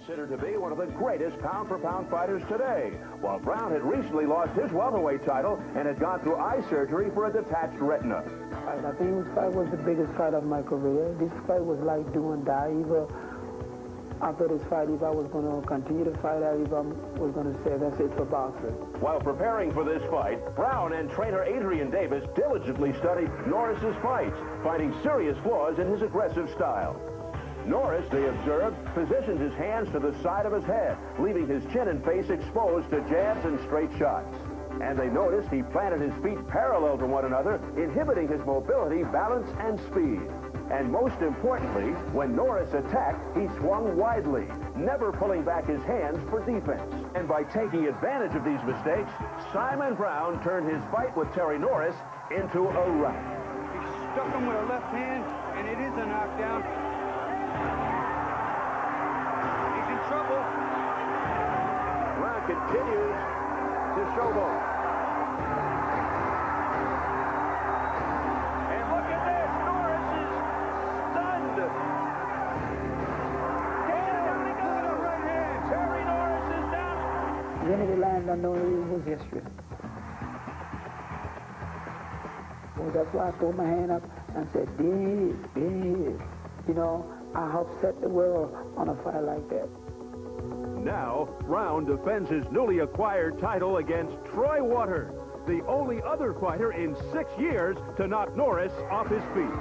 considered to be one of the greatest pound-for-pound fighters today, while Brown had recently lost his welterweight title and had gone through eye surgery for a detached retina. I think this fight was the biggest fight of my career. This fight was like do and die. Either after this fight, if I was going to continue to fight, or if I was going to say that's it for boxing. While preparing for this fight, Brown and trainer Adrian Davis diligently studied Norris's fights, finding serious flaws in his aggressive style. Norris, they observed, positions his hands to the side of his head, leaving his chin and face exposed to jabs and straight shots. And they noticed he planted his feet parallel to one another, inhibiting his mobility, balance, and speed. And most importantly, when Norris attacked, he swung widely, never pulling back his hands for defense. And by taking advantage of these mistakes, Simon Brown turned his fight with Terry Norris into a rout. He stuck him with a left hand, and it is a knockdown. He's in trouble. Brown continues to showboat. And look at this, Norris is stunned. Terry Norris is down. Then he landed, I know it was history. Well, that's why I threw my hand up and said, big. You know, I upset the world on a fight like that. Now, Brown defends his newly acquired title against Troy Waters, the only other fighter in 6 years to knock Norris off his feet.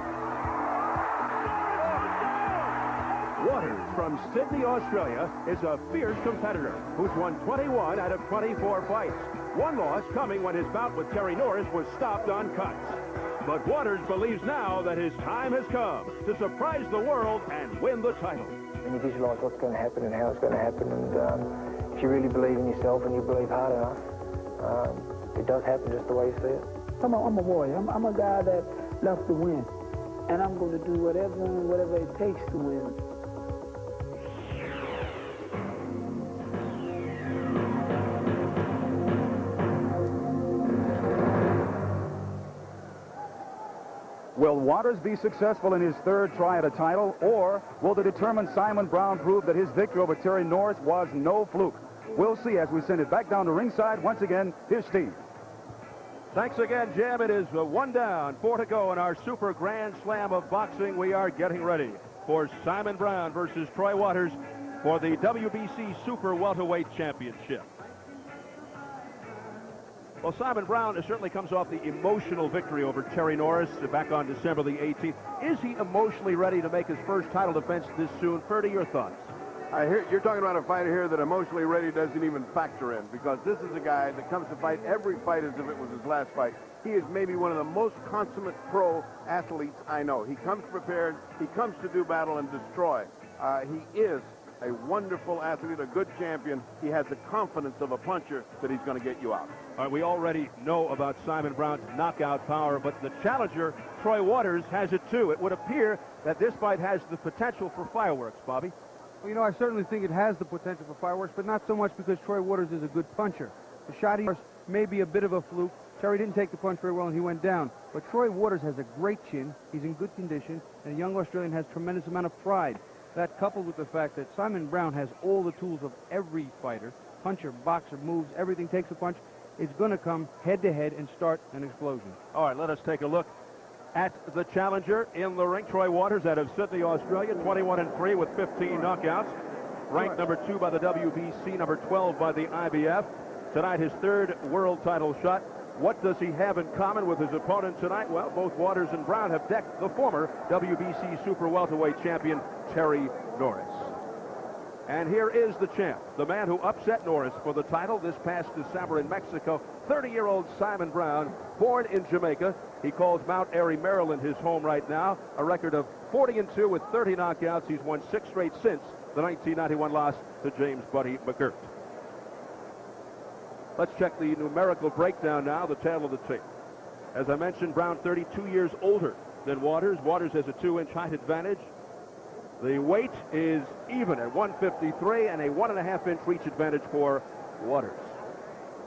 Waters from Sydney, Australia, is a fierce competitor who's won 21 out of 24 fights. One loss coming when his bout with Terry Norris was stopped on cuts. But Waters believes now that his time has come to surprise the world and win the title. When you visualize what's going to happen and how it's going to happen, and if you really believe in yourself and you believe hard enough, it does happen just the way you see it. I'm a warrior. I'm a guy that loves to win, and I'm going to do whatever it takes to win. Will Waters be successful in his third try at a title, or will the determined Simon Brown prove that his victory over Terry Norris was no fluke? We'll see as we send it back down to ringside. Once again, here's Steve. Thanks again, Jim. It is 1 down, 4 to go in our Super Grand Slam of boxing. We are getting ready for Simon Brown versus Troy Waters for the WBC Super Welterweight Championship. Well, Simon Brown certainly comes off the emotional victory over Terry Norris back on December the 18th. Is he emotionally ready to make his first title defense this soon? Ferdy, your thoughts? I hear you're talking about a fighter here that emotionally ready doesn't even factor in, because this is a guy that comes to fight every fight as if it was his last fight. He is maybe one of the most consummate pro athletes I know. He comes prepared. He comes to do battle and destroy. He is a wonderful athlete, a good champion. He has the confidence of a puncher that he's going to get you out. All right, we already know about Simon Brown's knockout power, but the challenger, Troy Waters, has it too. It would appear that this fight has the potential for fireworks, Bobby. Well, you know, I certainly think it has the potential for fireworks, but not so much because Troy Waters is a good puncher. The shot he may be a bit of a fluke. Terry didn't take the punch very well and he went down. But Troy Waters has a great chin. He's in good condition, and the young Australian has tremendous amount of pride. That coupled with the fact that Simon Brown has all the tools of every fighter, puncher, boxer, moves, everything takes a punch, is going to come head-to-head and start an explosion. All right, let us take a look at the challenger in the ring. Troy Waters out of Sydney, Australia, 21-3 with 15 knockouts. Ranked number 2 by the WBC, number 12 by the IBF. Tonight, his third world title shot. What does he have in common with his opponent tonight? Well, both Waters and Brown have decked the former WBC Super Welterweight champion, Terry Norris. And here is the champ, the man who upset Norris for the title this past December in Mexico, 30-year-old Simon Brown, born in Jamaica. He calls Mount Airy, Maryland, his home right now. A record of 40-2 with 30 knockouts. He's won 6 straight since the 1991 loss to James Buddy McGirt. Let's check the numerical breakdown now, the tail of the tape. As I mentioned, Brown 32 years older than Waters. Waters has a 2-inch height advantage. The weight is even at 153 and a 1.5-inch reach advantage for Waters.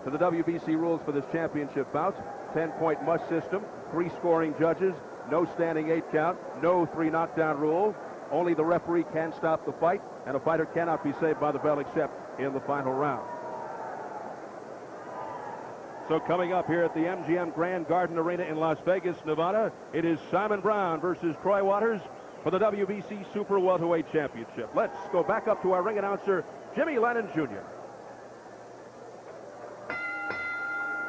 To the WBC rules for this championship bout, 10-point must system, 3 scoring judges, no standing 8 count, no 3 knockdown rule. Only the referee can stop the fight, and a fighter cannot be saved by the bell except in the final round. So coming up here at the MGM Grand Garden Arena in Las Vegas, Nevada, it is Simon Brown versus Troy Waters for the WBC Super Welterweight Championship. Let's go back up to our ring announcer, Jimmy Lennon Jr.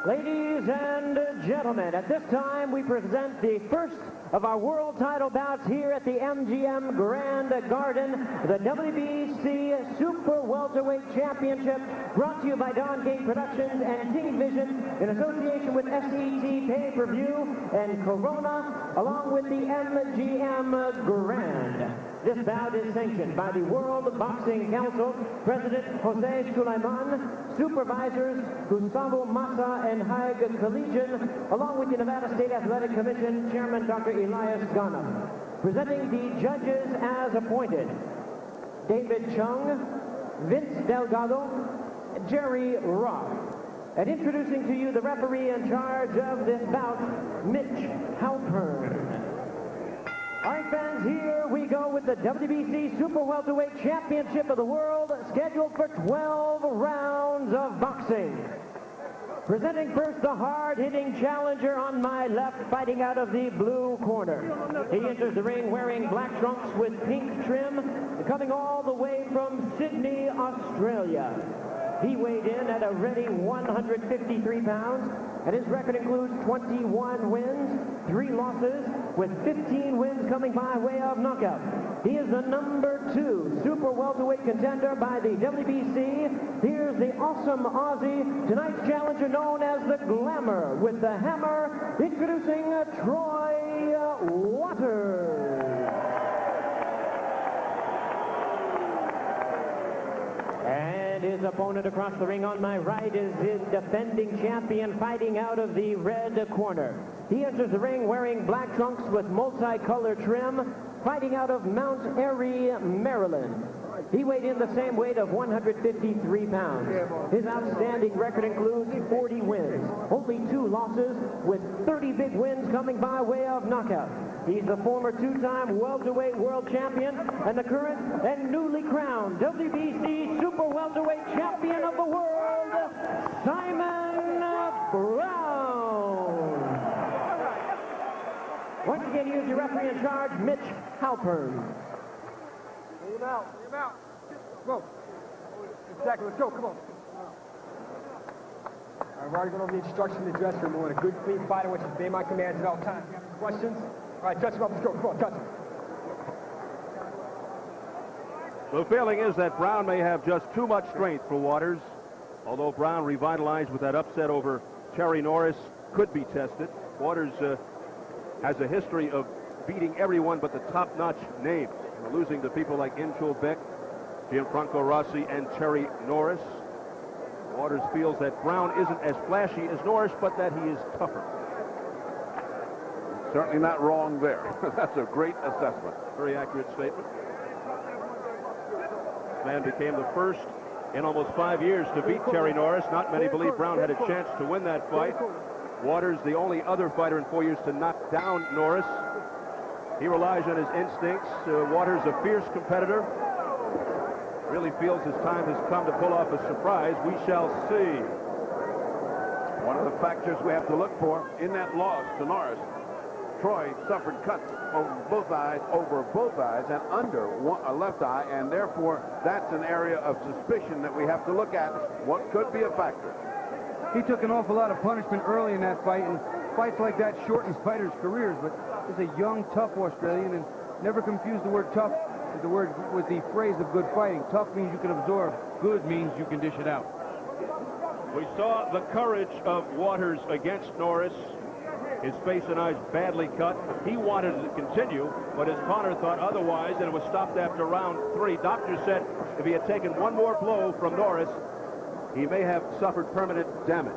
Ladies and gentlemen, at this time we present the first of our world title bouts here at the MGM Grand Garden, the WBC Super Welterweight Championship, brought to you by Don King Productions and King Vision in association with SET Pay-Per-View and Corona, along with the MGM Grand. This bout is sanctioned by the World Boxing Council, President Jose Sulaiman, supervisors Gustavo Massa and Haig Collegian, along with the Nevada State Athletic Commission Chairman Dr. Elias Ghana. Presenting the judges as appointed: David Chung, Vince Delgado, Jerry Roth. And introducing to you the referee in charge of this bout, Mitch Halpern. All right, fans, here we go with the WBC Super Welterweight Championship of the World, scheduled for 12 rounds of boxing. Presenting first the hard-hitting challenger on my left, fighting out of the blue corner. He enters the ring wearing black trunks with pink trim, coming all the way from Sydney, Australia. He weighed in at a ready 153 pounds, and his record includes 21 wins, 3 losses, with 15 wins coming by way of knockout. He is the #2 Super Welterweight contender by the WBC. Here's the awesome Aussie, tonight's challenger known as the Glamour with the hammer, introducing Troy Waters. And his opponent across the ring on my right is his defending champion, fighting out of the red corner. He enters the ring wearing black trunks with multicolored trim, fighting out of Mount Airy, Maryland. He weighed in the same weight of 153 pounds. His outstanding record includes 40 wins, only 2 losses, with 30 big wins coming by way of knockout. He's the former 2-time welterweight world champion and the current and newly crowned WBC Super Welterweight Champion of the world, Simon Brown. Once again, here's your referee in charge, Mitch Halpern. Leave him out. Leave him out. Come on. Exactly. Let's go. Come on. I've already gone over the instructions in the dressing room. We want a good, clean fighter, which is obey my commands at all times. If you have any questions? All right, touch him up. Let's go. Come on, touch him. The feeling is that Brown may have just too much strength for Waters. Although Brown, revitalized with that upset over Terry Norris, could be tested. Waters has a history of beating everyone but the top-notch names, losing to people like Inchul Beck, Gianfranco Rossi, and Terry Norris. Waters feels that Brown isn't as flashy as Norris, but that he is tougher. Certainly not wrong there. That's a great assessment. Very accurate statement. This man became the first in almost 5 years to beat Terry Norris. Not many believe Brown had a chance to win that fight. Waters, the only other fighter in 4 years to knock down Norris. He relies on his instincts. Waters, a fierce competitor, really feels his time has come to pull off a surprise. We shall see. One of the factors we have to look for in that loss to Norris, Troy suffered cuts over both eyes, and under a left eye, and therefore that's an area of suspicion that we have to look at. What could be a factor? He took an awful lot of punishment early in that fight, and fights like that shorten fighters' careers, but he's a young, tough Australian, and never confuse the word tough with the phrase of good fighting. Tough means you can absorb. Good means you can dish it out. We saw the courage of Waters against Norris. His face and eyes badly cut. He wanted to continue, but his corner thought otherwise, and it was stopped after round 3. Doctors said if he had taken one more blow from Norris, he may have suffered permanent damage.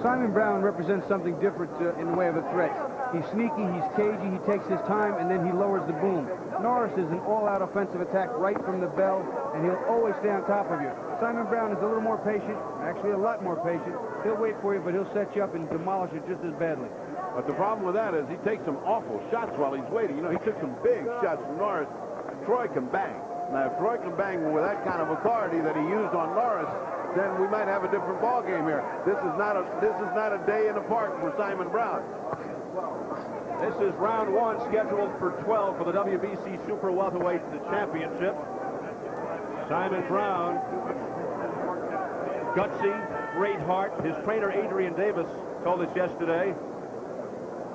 Simon Brown represents something different in the way of a threat. He's sneaky, he's cagey, he takes his time, and then he lowers the boom. Norris is an all-out offensive attack right from the bell, and he'll always stay on top of you. Simon Brown is a little more patient, actually a lot more patient. He'll wait for you, but he'll set you up and demolish it just as badly. But the problem with that is he takes some awful shots while he's waiting. You know, he took some big shots from Norris. Troy can bang. Now, if Troy can bang with that kind of authority that he used on Norris, then we might have a different ball game here. This is not a day in the park for Simon Brown. This is round one, scheduled for 12 for the WBC Super Welterweight Championship. Simon Brown, gutsy, great heart. His trainer, Adrian Davis, told us yesterday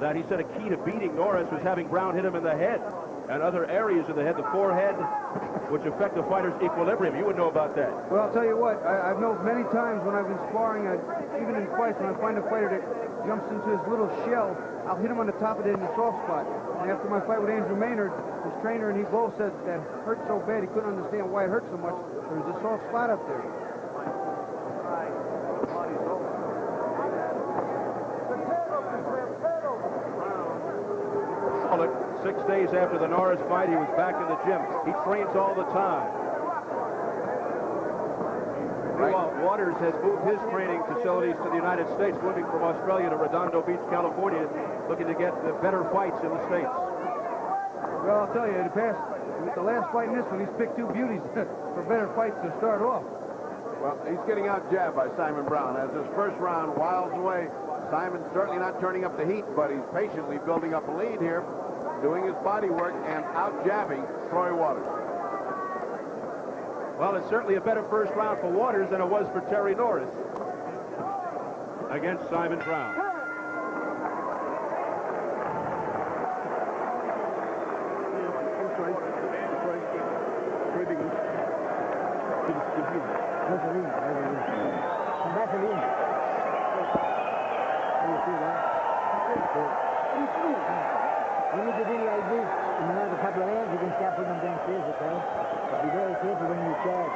that he said a key to beating Norris was having Brown hit him in the head and other areas of the head, the forehead, which affect the fighter's equilibrium. You would know about that. Well, I'll tell you what, I've known many times when I've been sparring, even in fights, when I find a fighter that jumps into his little shell, I'll hit him on the top of it in the soft spot. And after my fight with Andrew Maynard, his trainer and he both said that hurt so bad he couldn't understand why it hurt so much. There was a soft spot up there. 6 days after the Norris fight, he was back in the gym. He trains all the time. Meanwhile, Waters has moved his training facilities to the United States, moving from Australia to Redondo Beach, California, looking to get the better fights in the States. Well, I'll tell you, with the last fight and this one, he's picked two beauties for better fights to start off. Well, he's getting out-jabbed by Simon Brown. As his first round whiles away, Simon's certainly not turning up the heat, but he's patiently building up a lead here, doing his body work and out-jabbing Troy Waters. Well, it's certainly a better first round for Waters than it was for Terry Norris against Simon Brown. When you get in like this, in another couple of hands, you can start putting them downstairs, okay? But be very careful when you charge.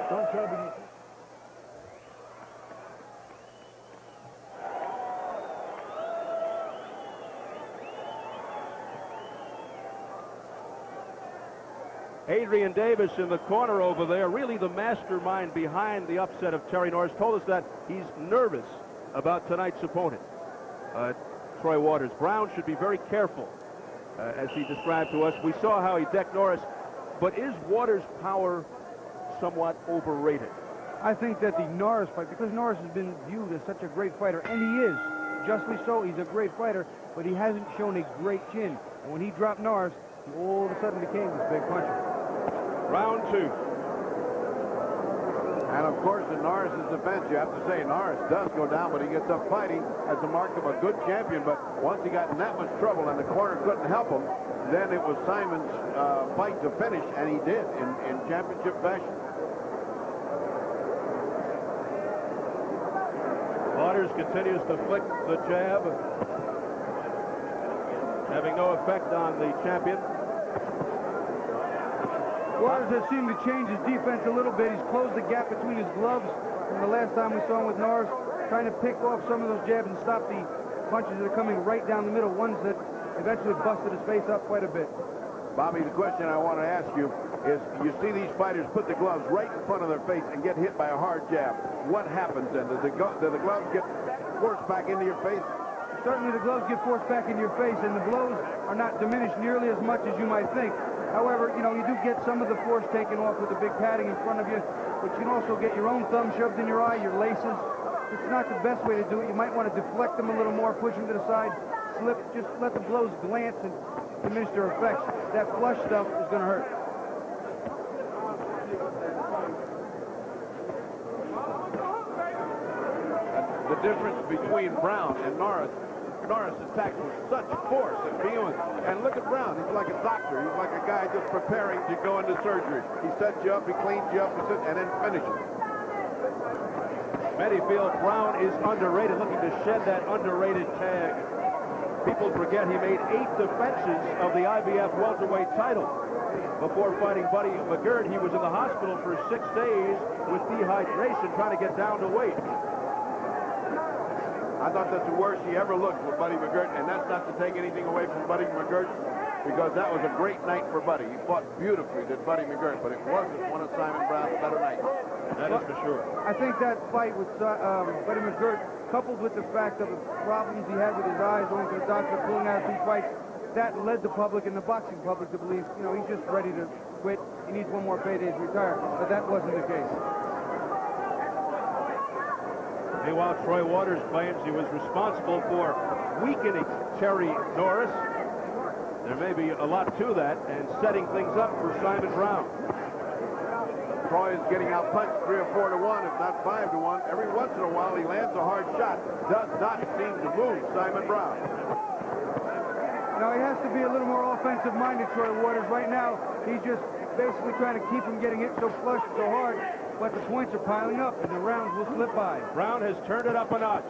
Don't charge when you... Adrian Davis in the corner over there, really the mastermind behind the upset of Terry Norris, told us that he's nervous about tonight's opponent, Troy Waters. Brown should be very careful, as he described to us. We saw how he decked Norris, but is Waters' power somewhat overrated? I think that the Norris fight, because Norris has been viewed as such a great fighter, and he is, justly so, he's a great fighter, but he hasn't shown a great chin. And when he dropped Norris, he all of a sudden became this big puncher. Round two. And of course, in Norris's defense, you have to say Norris does go down, but he gets up fighting as a mark of a good champion. But once he got in that much trouble and the corner couldn't help him, then it was Simon's fight to finish, and he did in championship fashion. Waters continues to flick the jab, having no effect on the champion. Waters has seemed to change his defense a little bit. He's closed the gap between his gloves from the last time we saw him with Norris, trying to pick off some of those jabs and stop the punches that are coming right down the middle, ones that eventually busted his face up quite a bit. Bobby, the question I want to ask you is, you see these fighters put the gloves right in front of their face and get hit by a hard jab. What happens then? Do the gloves get forced back into your face? Certainly the gloves get forced back into your face, and the blows are not diminished nearly as much as you might think. However, you know, you do get some of the force taken off with the big padding in front of you, but you can also get your own thumb shoved in your eye, your laces. It's not the best way to do it. You might want to deflect them a little more, push them to the side, slip, just let the blows glance and diminish their effects. That flush stuff is going to hurt. The difference between Brown and Norris attacks with such force and feeling. And look at Brown. He's like a doctor. He's like a guy just preparing to go into surgery. He sets you up, he cleans you up, and then finishes. Many feel Brown is underrated, looking to shed that underrated tag. People forget he made 8 defenses of the IBF welterweight title. Before fighting Buddy McGirt, he was in the hospital for 6 days with dehydration, trying to get down to weight. I thought that's the worst he ever looked with Buddy McGirt, and that's not to take anything away from Buddy McGirt. because that was a great night for Buddy. He fought beautifully, did Buddy McGirt, but it wasn't one of Simon Brown's better nights. That is for sure. I think that fight with Buddy McGirt, coupled with the fact of the problems he had with his eyes, going to the doctor, pulling out 2 fights, that led the public and the boxing public to believe, you know, he's just ready to quit. He needs 1 more payday to retire. But that wasn't the case. Meanwhile, Troy Waters claims he was responsible for weakening Terry Norris. There may be a lot to that, and setting things up for Simon Brown. Troy is getting out punched 3 or 4 to 1, if not 5 to 1. Every once in a while, he lands a hard shot. Does not seem to move Simon Brown. Now, he has to be a little more offensive-minded, Troy Waters. Right now, he's just basically trying to keep him getting hit so flush, so hard, but the points are piling up, and the rounds will slip by. Brown has turned it up a notch.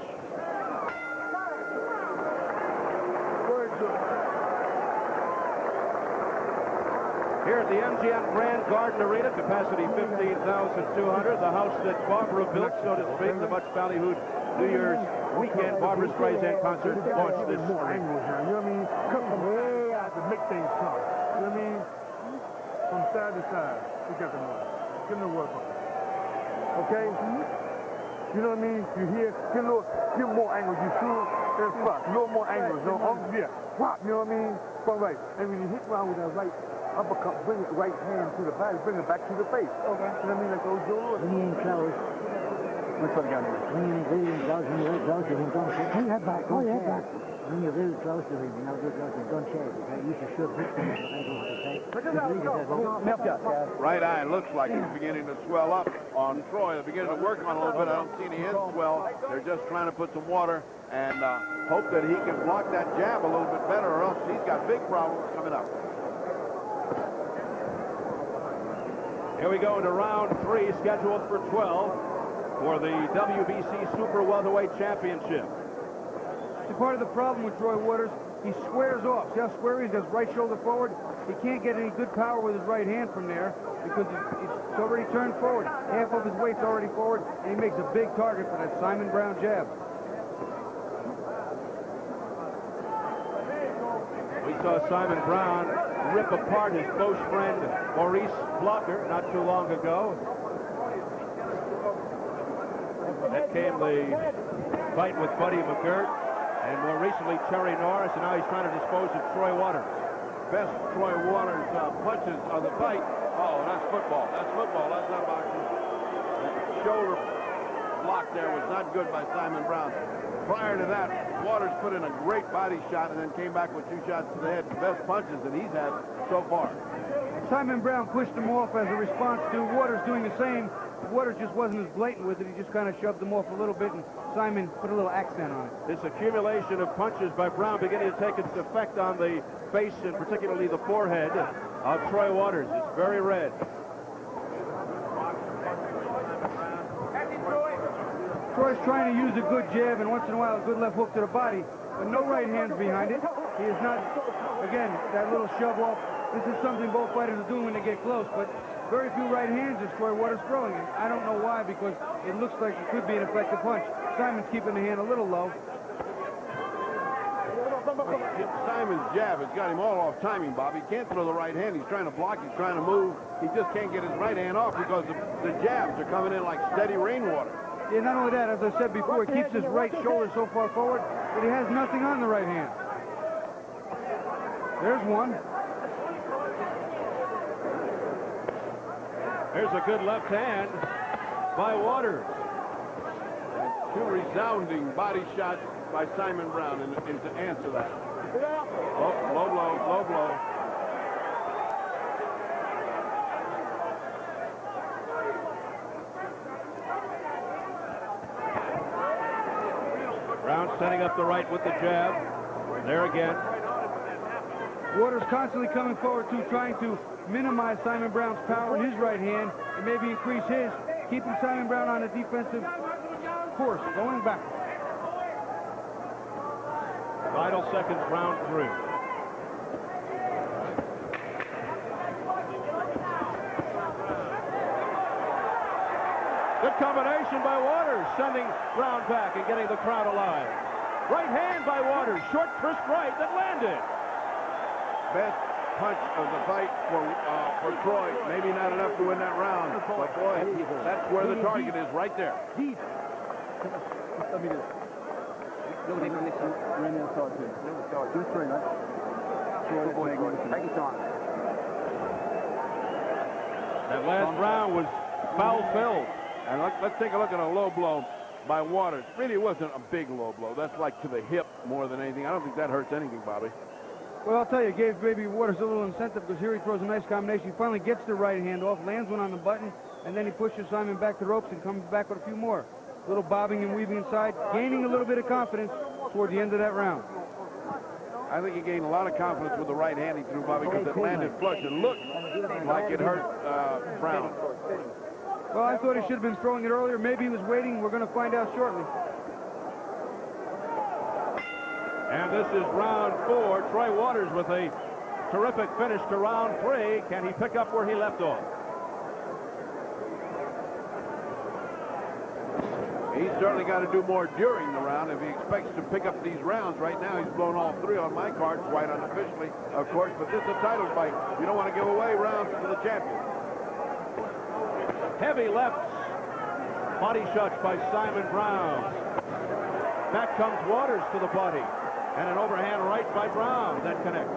Here at the MGM Grand Garden Arena, capacity 15,200. The house that Barbara built, so to speak, the much ballyhooed New Year's weekend Barbara Streisand concert launched this spring. You know what I mean? Come from way out to make things come. You know what I mean? From side to side, we got the money. Give them the work on it. Okay? You know what I mean? You hear, give more angles. You shoot and fuck. A little more angles. No, yeah. Pop, you know what I mean? From right. And when you hit around with that right uppercut, bring the right hand to the body, bring it back to the face. Okay. You know what I mean? Like those doors. Bring in close. Which one got here? Bring in really close. When you're very close to him, don't shake. Bring that back. Don't shake. When you're really close to him, you know, really close to him, don't shake. Okay? You should shoot big things. Right eye looks like it's beginning to swell up on Troy. They're beginning to work on it a little bit. I don't see any end swell. They're just trying to put some water and hope that he can block that jab a little bit better, or else he's got big problems coming up. Here we go into round 3, scheduled for 12 for the WBC Super Welterweight Championship. See, part of the problem with Troy Waters, he squares off. See how square he is? Does right shoulder forward. He can't get any good power with his right hand from there because it's already turned forward. Half of his weight's already forward, and he makes a big target for that Simon Brown jab. We saw Simon Brown rip apart his close friend Maurice Blocker not too long ago. Then came the fight with Buddy McGirt, and more recently Terry Norris, and now he's trying to dispose of Troy Waters. Best Troy Waters punches of the fight. Oh, that's football. That's football. That's not boxing. That shoulder block there was not good by Simon Brown. Prior to that, Waters put in a great body shot and then came back with 2 shots to the head. The best punches that he's had so far. Simon Brown pushed him off as a response to Waters doing the same. Waters just wasn't as blatant with it. He just kind of shoved him off a little bit, and Simon put a little accent on it. This accumulation of punches by Brown beginning to take its effect on the face and particularly the forehead of Troy Waters. It's very red. Troy's trying to use a good jab and once in a while a good left hook to the body, but no right hands behind it. He is not, again, that little shove off. This is something both fighters are doing when they get close, but very few right hands is Troy Waters throwing. And I don't know why, because it looks like it could be an effective punch. Simon's keeping the hand a little low. Simon's jab has got him all off timing, Bob. He can't throw the right hand. He's trying to block. He's trying to move. He just can't get his right hand off because the jabs are coming in like steady rainwater. Yeah, not only that, as I said before, he keeps his right shoulder so far forward that he has nothing on the right hand. There's one. There's a good left hand by Waters. And 2 resounding body shots by Simon Brown and to answer that. Oh, low blow, low blow. Brown setting up the right with the jab. There again. Waters constantly coming forward too, trying to minimize Simon Brown's power in his right hand and maybe increase his, keeping Simon Brown on a defensive course, going back. Vital seconds, round 3. Good combination by Waters, sending Brown back and getting the crowd alive. Right hand by Waters, short, crisp right that landed. Best punch of the fight for Troy. Maybe not enough to win that round, but boy, that's where the target is, right there. That last round was foul-filled. And let's take a look at a low blow by Waters. Really wasn't a big low blow. That's like to the hip more than anything. I don't think that hurts anything, Bobby. Well, I'll tell you, it gave maybe Waters a little incentive because here he throws a nice combination. He finally gets the right hand off, lands one on the button, and then he pushes Simon back to the ropes and comes back with a few more. A little bobbing and weaving inside, gaining a little bit of confidence toward the end of that round. I think he gained a lot of confidence with the right hand he threw, Bobby, because it landed flush. It looked like it hurt Brown. Well, I thought he should have been throwing it earlier. Maybe he was waiting. We're going to find out shortly. And this is round 4. Troy Waters with a terrific finish to round 3. Can he pick up where he left off? He's certainly got to do more during the round if he expects to pick up these rounds. Right now, he's blown all 3 on my card, quite unofficially, of course, but this is a title fight. You don't want to give away rounds to the champion. Heavy lefts. Body shots by Simon Brown. Back comes Waters to the body. And an overhand right by Brown that connects.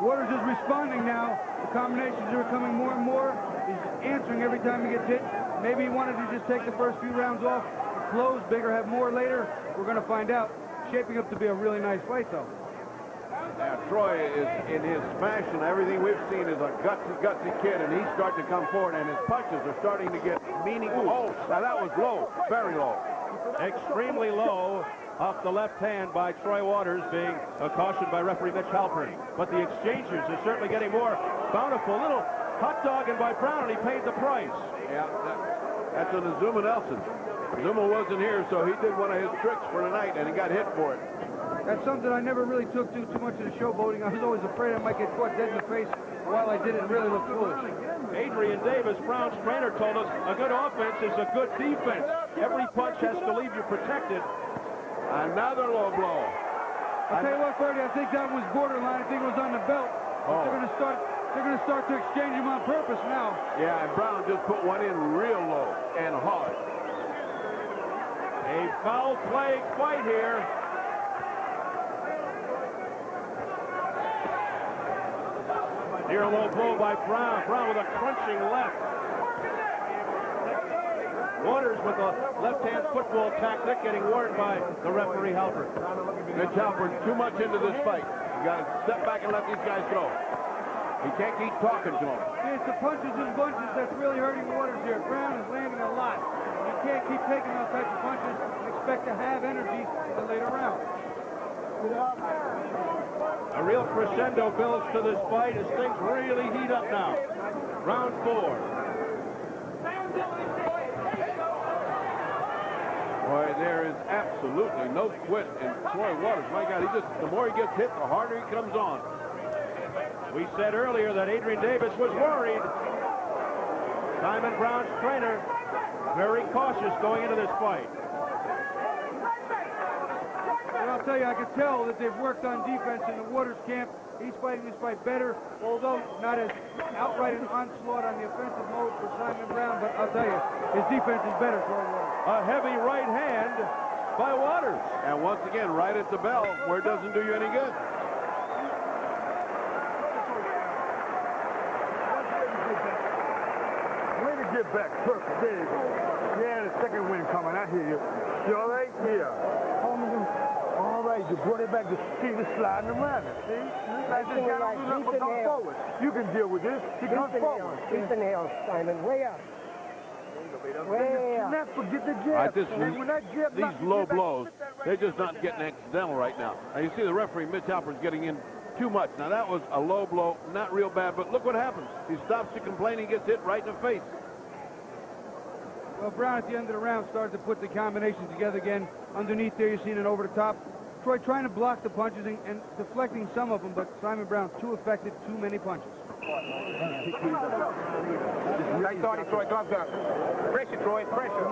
Waters is responding now. The combinations are coming more and more. He's answering every time he gets hit. Maybe he wanted to just take the first few rounds off, close bigger, have more later. We're going to find out. Shaping up to be a really nice fight, though. Now, Troy is in his fashion. Everything we've seen is a gutsy kid, and he's starting to come forward, and his punches are starting to get meaningful. Oh, now that was low, very low. Extremely low off the left hand by Troy Waters, being cautioned by referee Mitch Halpern. But the exchanges are certainly getting more bountiful. Little hot dogging by Brown, and he paid the price. Yeah, that's an Azuma Nelson. Zuma wasn't here, so he did one of his tricks for tonight, and he got hit for it. That's something I never really took too much of the showboating. I was always afraid I might get caught dead in the face while I did it and really look foolish. Adrian Davis, Brown's trainer, told us a good offense is a good defense. Every punch has to leave you protected. Another low blow. I'll tell you what, Bertie, I think that was borderline. I think it was on the belt. Oh. They're going to start to exchange them on purpose now. Yeah, and Brown just put one in real low and hard. A foul play fight here. Near low blow by Brown. Brown with a crunching left. Waters with a left-hand football tactic getting warned by the referee Halpern. Mitch Halpern too much into this fight. You got to step back and let these guys go. He can't keep talking to them. It's the punches and bunches that's really hurting Waters here. Brown is landing a lot. You can't keep taking those types of punches and expect to have energy in the later round. A real crescendo builds to this fight as things really heat up now. Round 4. Boy, there is absolutely no quit in Troy Waters. My God, the more he gets hit, the harder he comes on. We said earlier that Adrian Davis was worried. Simon Brown's trainer, very cautious going into this fight. And I'll tell you, I can tell that they've worked on defense in the Waters camp. He's fighting this fight better, although not as outright an onslaught on the offensive mode for Simon Brown, but I'll tell you, his defense is better for Waters. A heavy right hand by Waters. And once again, right at the bell, where it doesn't do you any good. Way to get back, perfect. There you go. Yeah, the second win coming. I hear you. You all right? Yeah. All right, you brought it back to see the sliding around it, see? I just got to come forward. You can deal with this. You come forward. Keep the nails, Simon. Way up. Way up. Not forget the jab. These low blows, they're just not getting accidental right now. Now, you see the referee, Mitch Halpern's getting in too much. Now, that was a low blow, not real bad, but look what happens. He stops to complain, he gets hit right in the face. Well, Brown at the end of the round started to put the combination together again. Underneath there, you're seeing it over the top. Troy trying to block the punches and deflecting some of them, but Simon Brown too effective, too many punches. Nice starting, Troy. Gloves up. Pressure, Troy. Pressure.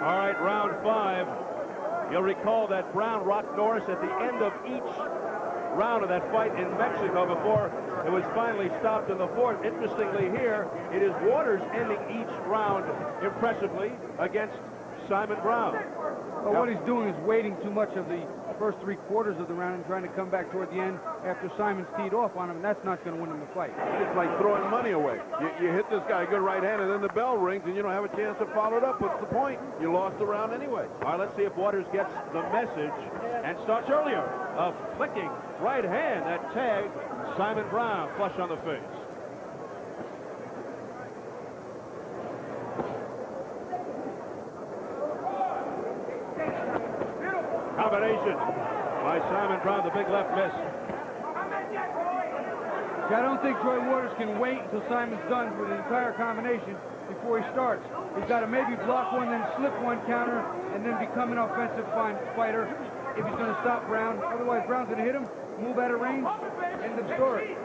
All right, round 5. You'll recall that Brown rocked Norris at the end of each round of that fight in Mexico before it was finally stopped in the fourth. Interestingly here, it is Waters ending each round impressively against Simon Brown. Well, what he's doing is waiting too much of the first 3 quarters of the round and trying to come back toward the end after Simon's teed off on him, and that's not going to win him the fight. It's like throwing money away. You hit this guy a good right hand, and then the bell rings, and you don't have a chance to follow it up. What's the point? You lost the round anyway. All right, let's see if Waters gets the message and starts earlier. A flicking right hand that tagged Simon Brown flush on the face. Combination by Simon Brown, the big left miss. I don't think Troy Waters can wait until Simon's done with the entire combination before he starts. He's got to maybe block one, then slip one counter, and then become an offensive fighter if he's going to stop Brown. Otherwise, Brown's going to hit him, move out of range, end of story.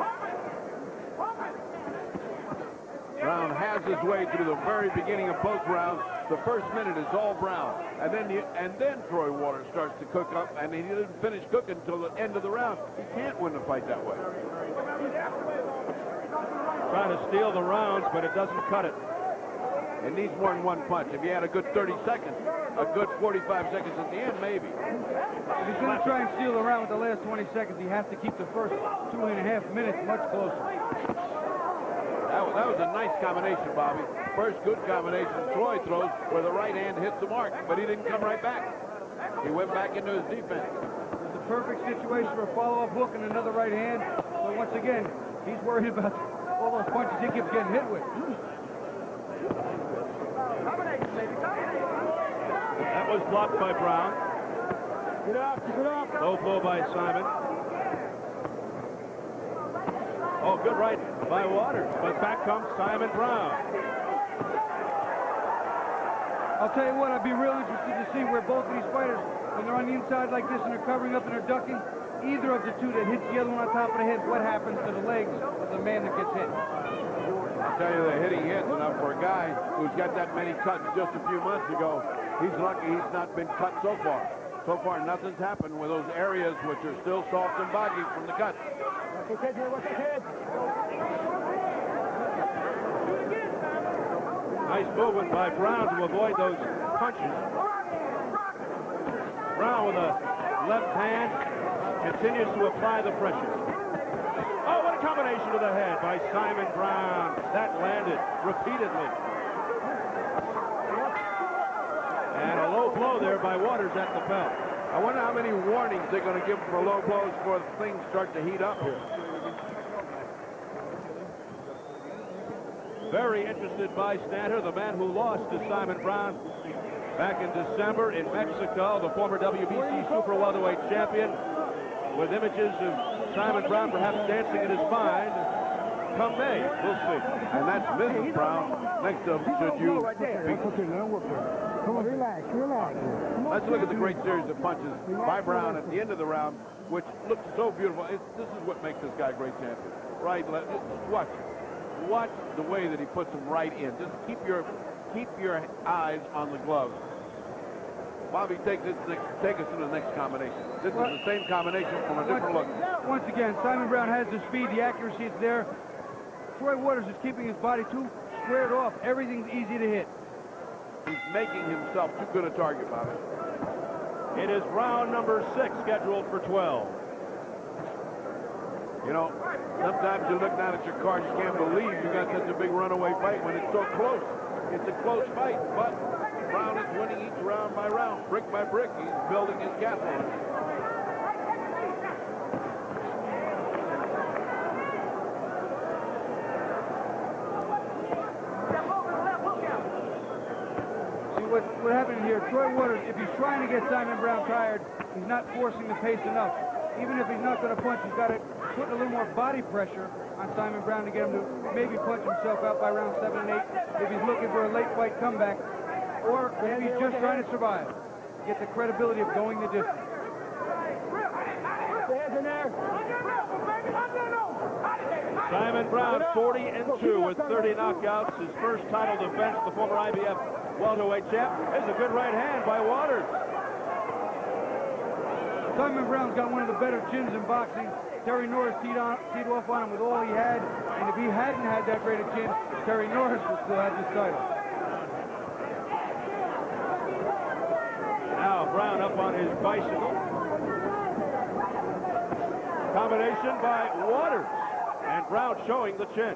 Brown has his way through the very beginning of both rounds. The first minute is all Brown, and then Troy Waters starts to cook up, and he didn't finish cooking until the end of the round. He can't win the fight that way. Trying to steal the rounds, but it doesn't cut it. It needs more than one punch. If he had a good 30 seconds, a good 45 seconds at the end, maybe. If he's going to try and steal the round with the last 20 seconds, he has to keep the first 2.5 minutes much closer. That was a nice combination, Bobby. First good combination Troy throws where the right hand hits the mark, but he didn't come right back. He went back into his defense. It's a perfect situation for a follow-up hook and another right hand. But once again, he's worried about all those punches he keeps getting hit with. That was blocked by Brown. Get up, get up. Low blow by Simon. Oh, good right by Waters, but back comes Simon Brown. I'll tell you what, I'd be real interested to see where both of these fighters, when they're on the inside like this and they're covering up and they're ducking, either of the two that hits the other one on top of the head, what happens to the legs of the man that gets hit? I'll tell you, the hitting hits enough for a guy who's got that many cuts just a few months ago. He's lucky he's not been cut so far. So far, nothing's happened with those areas which are still soft and boggy from the cuts. Nice movement by Brown to avoid those punches. Brown with a left hand continues to apply the pressure. Oh, what a combination to the head by Simon Brown. That landed repeatedly. And a low blow there by Waters at the belt. I wonder how many warnings they're going to give for low blows before things start to heat up here. Very interested bystander, the man who lost to Simon Brown back in December in Mexico, the former WBC super welterweight champion, with images of Simon Brown perhaps dancing in his mind. Come May, we'll see. And that's Mrs. Brown next to him, should you be. Come on, relax, relax. Let's look at the great series of punches by Brown at the end of the round, which looks so beautiful. This is what makes this guy a great champion. Right, left, watch. Watch the way that he puts them right in. Just keep your eyes on the gloves. Bobby, take us to the next combination. This is the same combination from a different look. Once again, Simon Brown has the speed, the accuracy is there. Troy Waters is keeping his body too squared off. Everything's easy to hit. He's making himself too good a target, Bobby. It is round number 6 scheduled for 12. You know, sometimes you look down at your card, you can't believe you got such a big runaway fight when it's so close. It's a close fight, but Brown is winning each round by round, brick by brick. He's building his castle. See what happened here, Troy Waters, if he's trying to get Simon Brown tired, he's not forcing the pace enough. Even if he's not going to punch, he's got to put a little more body pressure on Simon Brown to get him to maybe punch himself out by round 7 and 8 if he's looking for a late fight comeback, or if he's just trying to survive, get the credibility of going the distance. Simon Brown, 40-2 with 30 knockouts. His first title defense, the former IBF welterweight champ. There's a good right hand by Waters. Simon Brown's got one of the better chins in boxing. Terry Norris teed off on him with all he had, and if he hadn't had that great a chin, Terry Norris would still have this title. Now Brown up on his bicycle. Combination by Waters, and Brown showing the chin.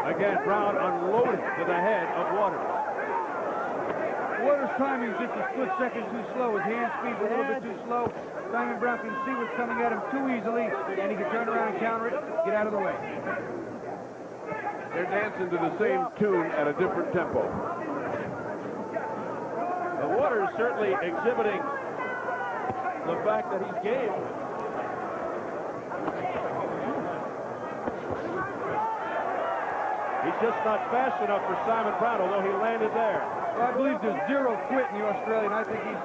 Again, Brown unloaded to the head of Waters. Waters' timing is just a split second too slow. His hand speed's a little bit too slow. Simon Brown can see what's coming at him too easily, and he can turn around and counter it, get out of the way. They're dancing to the same tune at a different tempo. The Waters certainly exhibiting the fact that he's game. He's just not fast enough for Simon Brown, although he landed there. Well, I believe there's zero quit in the Australian. I think he's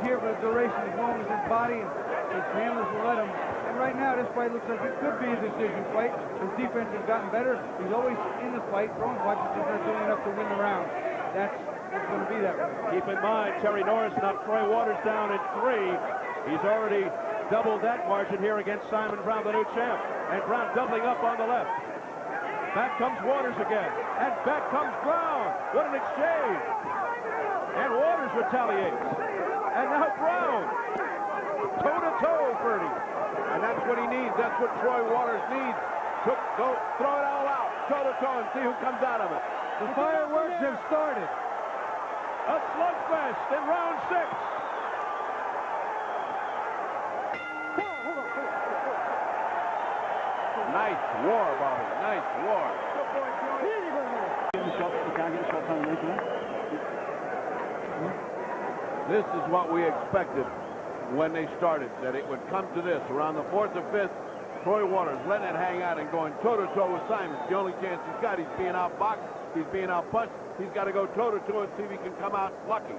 here for the duration as long as his body and his handlers will let him. And right now, this fight looks like it could be a decision fight. His defense has gotten better. He's always in the fight, throwing punches, just not doing enough to win the round. That's going to be that way. Keep in mind, Terry Norris knocked Troy Waters down in 3. He's already doubled that margin here against Simon Brown, the new champ. And Brown doubling up on the left. Back comes Waters again, and back comes Brown. What an exchange. And Waters retaliates. And now Brown. Toe-to-toe, Ferdy. And that's what he needs. That's what Troy Waters needs. Go throw it all out, toe-to-toe, and see who comes out of it. The fireworks have started. A slugfest in round 6. Nice war, Bobby. Nice war. This is what we expected when they started, that it would come to this. Around the 4th or 5th, Troy Waters letting it hang out and going toe-to-toe with Simon. It's the only chance he's got. He's being outboxed. He's being outpunched. He's got to go toe-to-toe and see if he can come out lucky.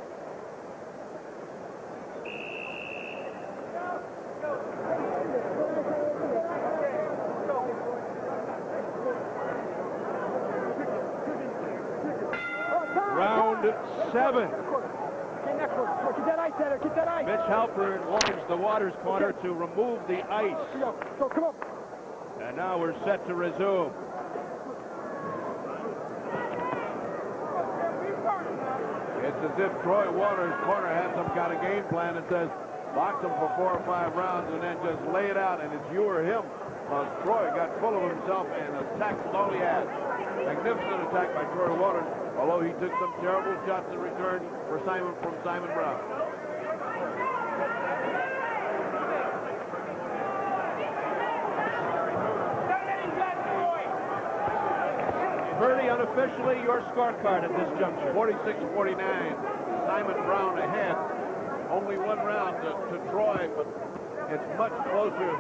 Round 7. Mitch Halpern warns the Waters corner to remove the ice. And now we're set to resume. It's as if Troy Waters' corner had some kind of game plan that says box him for 4 or 5 rounds and then just lay it out, and it's you or him. Troy got full of himself and attacked all he had. Magnificent attack by Troy Waters, although he took some terrible shots in return from Simon Brown. Bertie, unofficially, your scorecard at this juncture. 46-49. Simon Brown ahead. Only 1 round to Troy, but it's much closer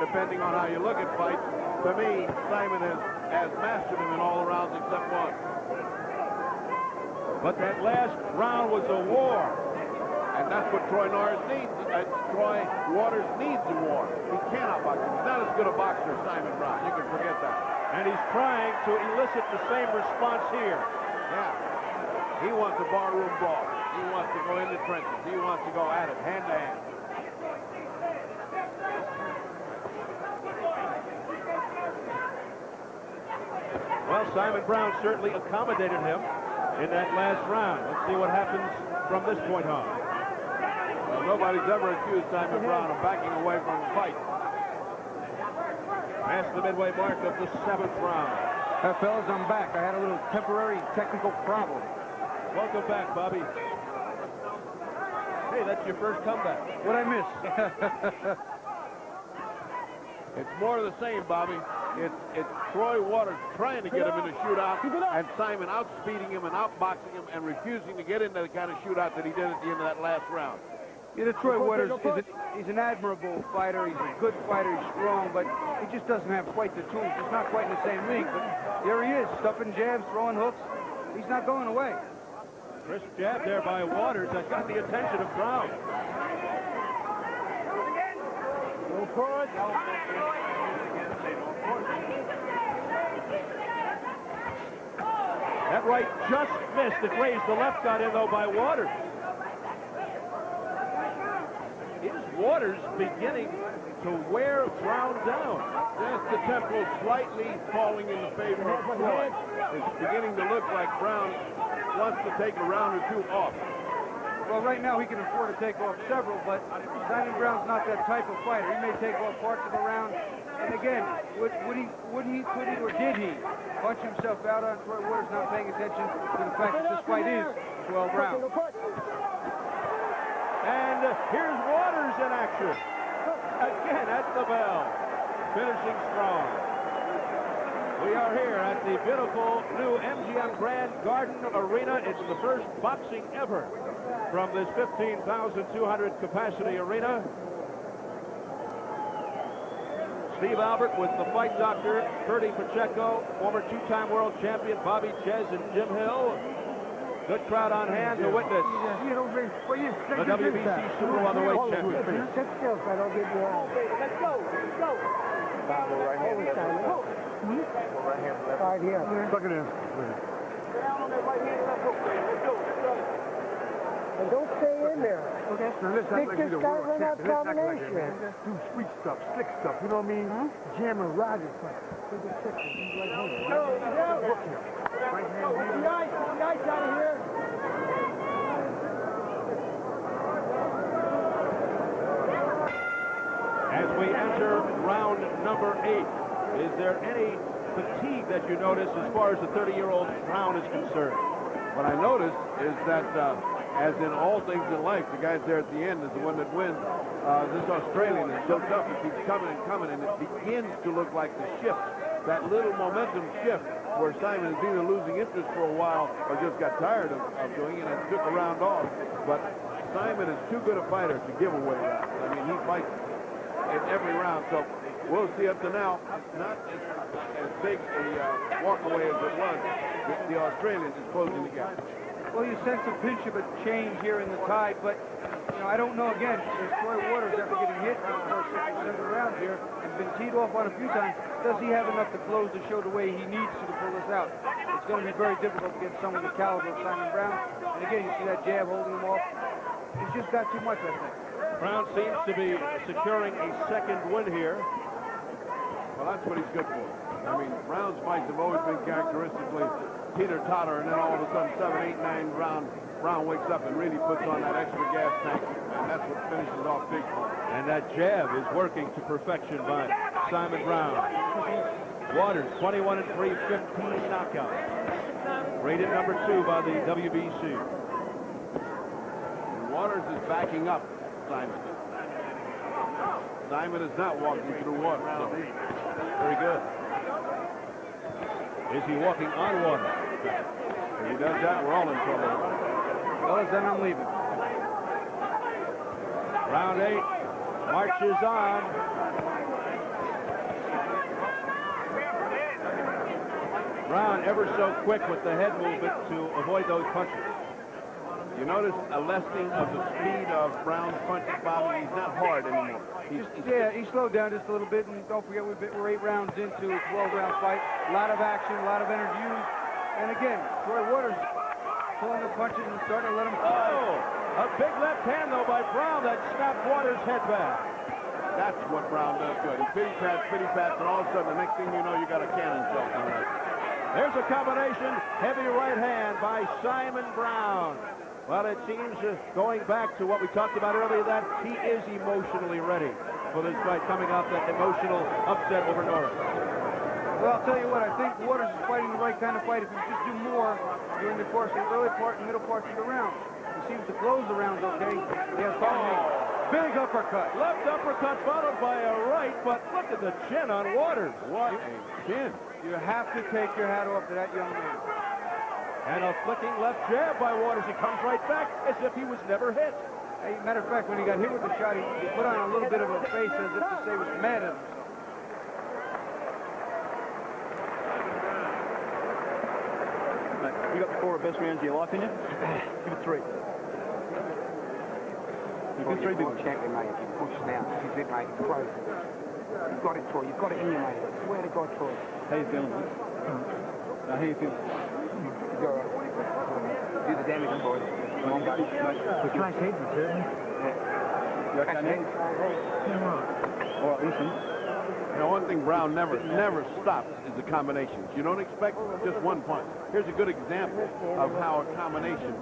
depending on how you look at fights. To me, Simon has mastered him in all the rounds except 1. But that last round was a war. And that's what Troy Norris needs. Troy Waters needs a war. He cannot box him. He's not as good a boxer as Simon Brown. You can forget that. And he's trying to elicit the same response here. Yeah. He wants a barroom brawl. He wants to go in the trenches. He wants to go at it, hand to hand. Well, Simon Brown certainly accommodated him in that last round. Let's see what happens from this point on. Well, nobody's ever accused Simon Brown of backing away from a fight. Past the midway mark of the 7th round. Fellas, I'm back. I had a little temporary technical problem. Welcome back, Bobby. Hey, that's your first comeback. What'd I miss? It's more of the same, Bobby. It's Troy Waters trying to get him in a shootout, and Simon outspeeding him and outboxing him and refusing to get into the kind of shootout that he did at the end of that last round. You know, Troy Waters, he's an admirable fighter. He's a good fighter. He's strong, but he just doesn't have quite the tools. He's not quite in the same league, but there he is, stuffing jabs, throwing hooks. He's not going away. Crisp jab there by Waters that got the attention of Brown. That right just missed. It grazed the left, got in, though, by Waters. Is Waters beginning to wear Brown down? Yes, the tempo slightly falling in the favor of Floyd. It's beginning to look like Brown wants to take a round or two off. Well, right now he can afford to take off several, but Simon Brown's not that type of fighter. He may take off parts of a round. And again, could he, or did he punch himself out on Troy Waters, not paying attention to the fact that this fight is 12 rounds? And here's Waters in action. Again at the bell. Finishing strong. We are here at the beautiful new MGM Grand Garden Arena. It's the first boxing ever from this 15,200 capacity arena. Steve Albert with the fight doctor, Ferdy Pacheco, former two-time world champion Bobby Ches and Jim Hill. Good crowd on hand to witness the WBC Super Welterweight Championship. Sit still so I don't get you out. Let's go. Right hand, left. Right here. Suck it in. And don't stay in there. Okay. Now, let's act Stick like this you're the guy world with that champion. Let's act like combination. that, man. Do sweet stuff, slick stuff. You know what I mean? Jamming Rogers. Take a check. Right hand. Look here. Right hand. The ice out of here. As we enter round number 8, is there any fatigue that you notice as far as the 30-year-old Brown is concerned? What I noticed is that, as in all things in life, the guy there at the end is the one that wins. This Australian is so tough. He keeps coming and coming, and it begins to look like the shift, that little momentum shift where Simon is either losing interest for a while or just got tired of doing it and took a round off. But Simon is too good a fighter to give away rounds. I mean, he fights in every round, so we'll see up to now. It's not as big a walk-away as it was. The Australian is closing the gap. Well, you sense a pinch of a change here in the tide, but, you know, I don't know, again, is Troy Waters after getting hit in the first 6 or 7 rounds here and been teed off on a few times, does he have enough to close the show the way he needs to pull this out? It's going to be very difficult to get someone the caliber of Simon Brown. And again, you see that jab holding him off. He's just got too much, I think. Brown seems to be securing a second win here. Well, that's what he's good for. I mean, Brown's fights have always been characteristically teeter-totter, and then all of a sudden, 7, 8, 9 round, Brown wakes up and really puts on that extra gas tank, and that's what finishes off big for him. And that jab is working to perfection by Simon Brown. Waters, 21-3, 15 knockouts. Rated number 2 by the WBC. And Waters is backing up Simon. Simon is not walking through water. So very good. Is he walking on water? If he does that, we're all in trouble. Fellas, then I'm leaving. Round 8 marches on. Brown ever so quick with the head movement to avoid those punches. You notice a lessening of the speed of Brown's punches, Bobby. He's not hard anymore. He slowed down just a little bit, and don't forget we're 8 rounds into a 12-round fight. A lot of action, a lot of energy used. And again, Troy Waters pulling the punches and starting to let him... Oh! A big left hand, though, by Brown that snapped Waters' head back. That's what Brown does good. He pity pats, and all of a sudden, the next thing you know, you got a cannon shot coming out. There's a combination, heavy right hand by Simon Brown. Well, it seems, going back to what we talked about earlier, that he is emotionally ready for this fight, coming off that emotional upset over Norris. Well, I'll tell you what, I think Waters is fighting the right kind of fight if he just do more during the course of the early part and middle parts of the round. He seems to close the rounds okay. He has big uppercut. Left uppercut followed by a right, but look at the chin on Waters. What a chin. You have to take your hat off to that young man. And a flicking left jab by Waters. He comes right back as if he was never hit. Hey, matter of fact, when he got hit with the shot, he put on a little bit of a face as if to say he was mad at him. You got 4 best rounds of your life in you? Give it 3. You give 3 big champion, mate. If you push now, this is it, mate. It's close. You've got it, Troy. You've got it in you, mate. I swear to God, Troy. How you feeling, mate? How you feeling? You're do the damage on board. Come on, buddy. We're trying to save them, certainly. You're okay? Or listen. You know, one thing Brown never stops is the combinations. You don't expect just one punch. Here's a good example of how a combination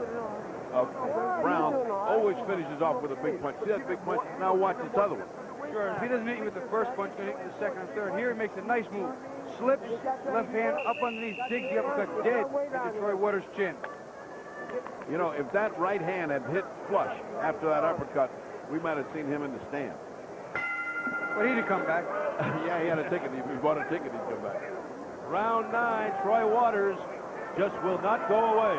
of Brown always finishes off with a big punch. See that big punch? Now watch this other one. Sure, if he doesn't hit you with the first punch, he's going to hit you with the second or third. Here he makes a nice move. Slips, left hand up underneath, digs the uppercut dead into Troy Waters' chin. You know, if that right hand had hit flush after that uppercut, we might have seen him in the stand. But he'd have come back. Yeah, he had a ticket. If he bought a ticket, he'd come back. Round 9, Troy Waters just will not go away.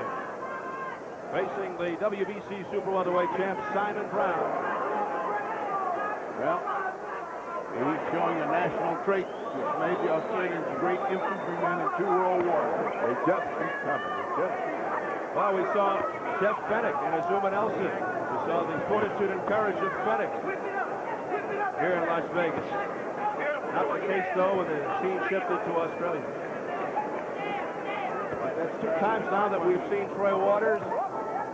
Facing the WBC Super Welterweight champ, Simon Brown. Well, he's showing a national trait which made the Australians great infantrymen in 2 world wars. They just keep coming. Well, we saw Jeff Fennick and Azuma Nelson. We saw the fortitude and courage of Fennick here in Las Vegas. Not the case, though, when the scene shifted to Australia. But that's 2 times now that we've seen Troy Waters.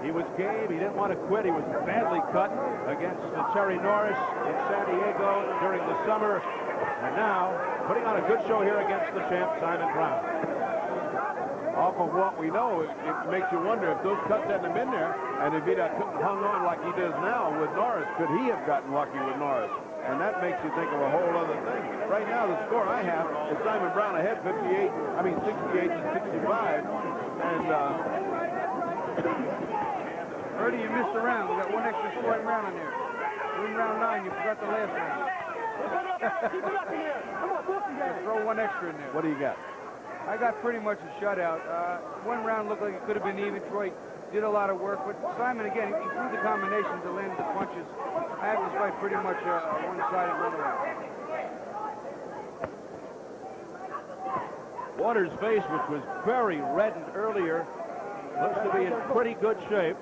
He was game. He didn't want to quit. He was badly cut against Terry Norris in San Diego during the summer. And now, putting on a good show here against the champ, Simon Brown. Off of what we know, it makes you wonder if those cuts hadn't been there, and if he'd have hung on like he does now with Norris, could he have gotten lucky with Norris? And that makes you think of a whole other thing. Right now, the score I have is Simon Brown ahead 68 to 65. And Ernie, you missed a round. We got 1 extra scoring round on there. We're in round 9. You forgot the last round. Throw 1 extra in there. what do you got? I got pretty much a shutout. 1 round looked like it could have been even. Troy did a lot of work, but Simon, again, he threw the combinations to land the punches. I have this fight pretty much a one-sided runaround. Waters' face, which was very reddened earlier, looks to be in pretty good shape.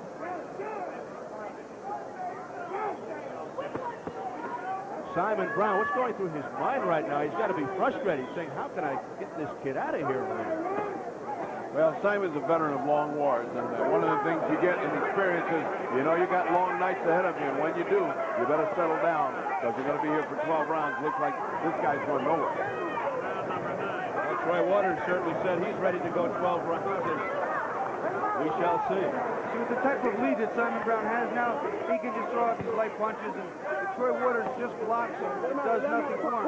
Simon Brown, what's going through his mind right now? He's got to be frustrated, saying, how can I get this kid out of here? Well, Simon's a veteran of long wars, and one of the things you get in experience is, you know, you got long nights ahead of you, and when you do, you better settle down, because you're going to be here for 12 rounds. Looks like this guy's going nowhere. Well, Troy Waters certainly said he's ready to go 12 rounds, and we shall see. See, with the type of lead that Simon Brown has now, he can just throw out these light punches, and Troy Waters just blocks him. It does nothing for him.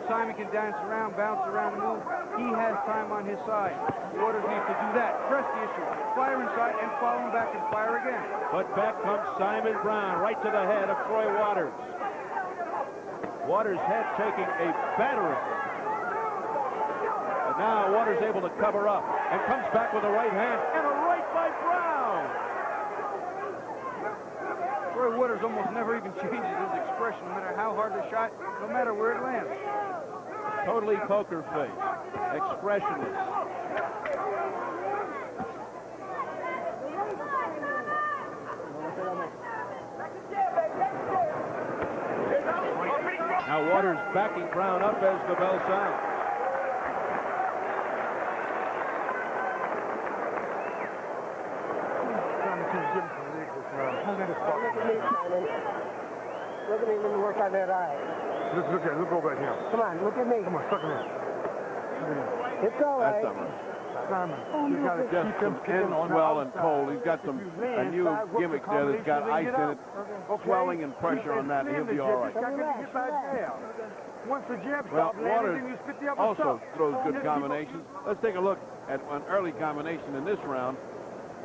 Simon can dance around, bounce around, move. He has time on his side. Waters needs to do that. Press the issue. Fire inside and follow him back and fire again. But back comes Simon Brown, right to the head of Troy Waters. Waters' head taking a battering. And now Waters able to cover up and comes back with a right hand and a right by Brown. Troy Waters almost never even changes his expression, no matter how hard the shot, no matter where it lands. Totally poker face, expressionless. Now Waters backing Brown up as the bell sounds. Look at me when you work out that eye. Look over at him. Come on, look at me. Come on, suck him in. It's all right. That's something. Simon, you gotta Just some ends swell and cold. He's got a new gimmick there that's got ice in it. Swelling and pressure on that, and he'll be all right. Once the jab Well, stops Waters landing, you spit the upper also stuff. throws good combinations. Let's take a look at an early combination in this round,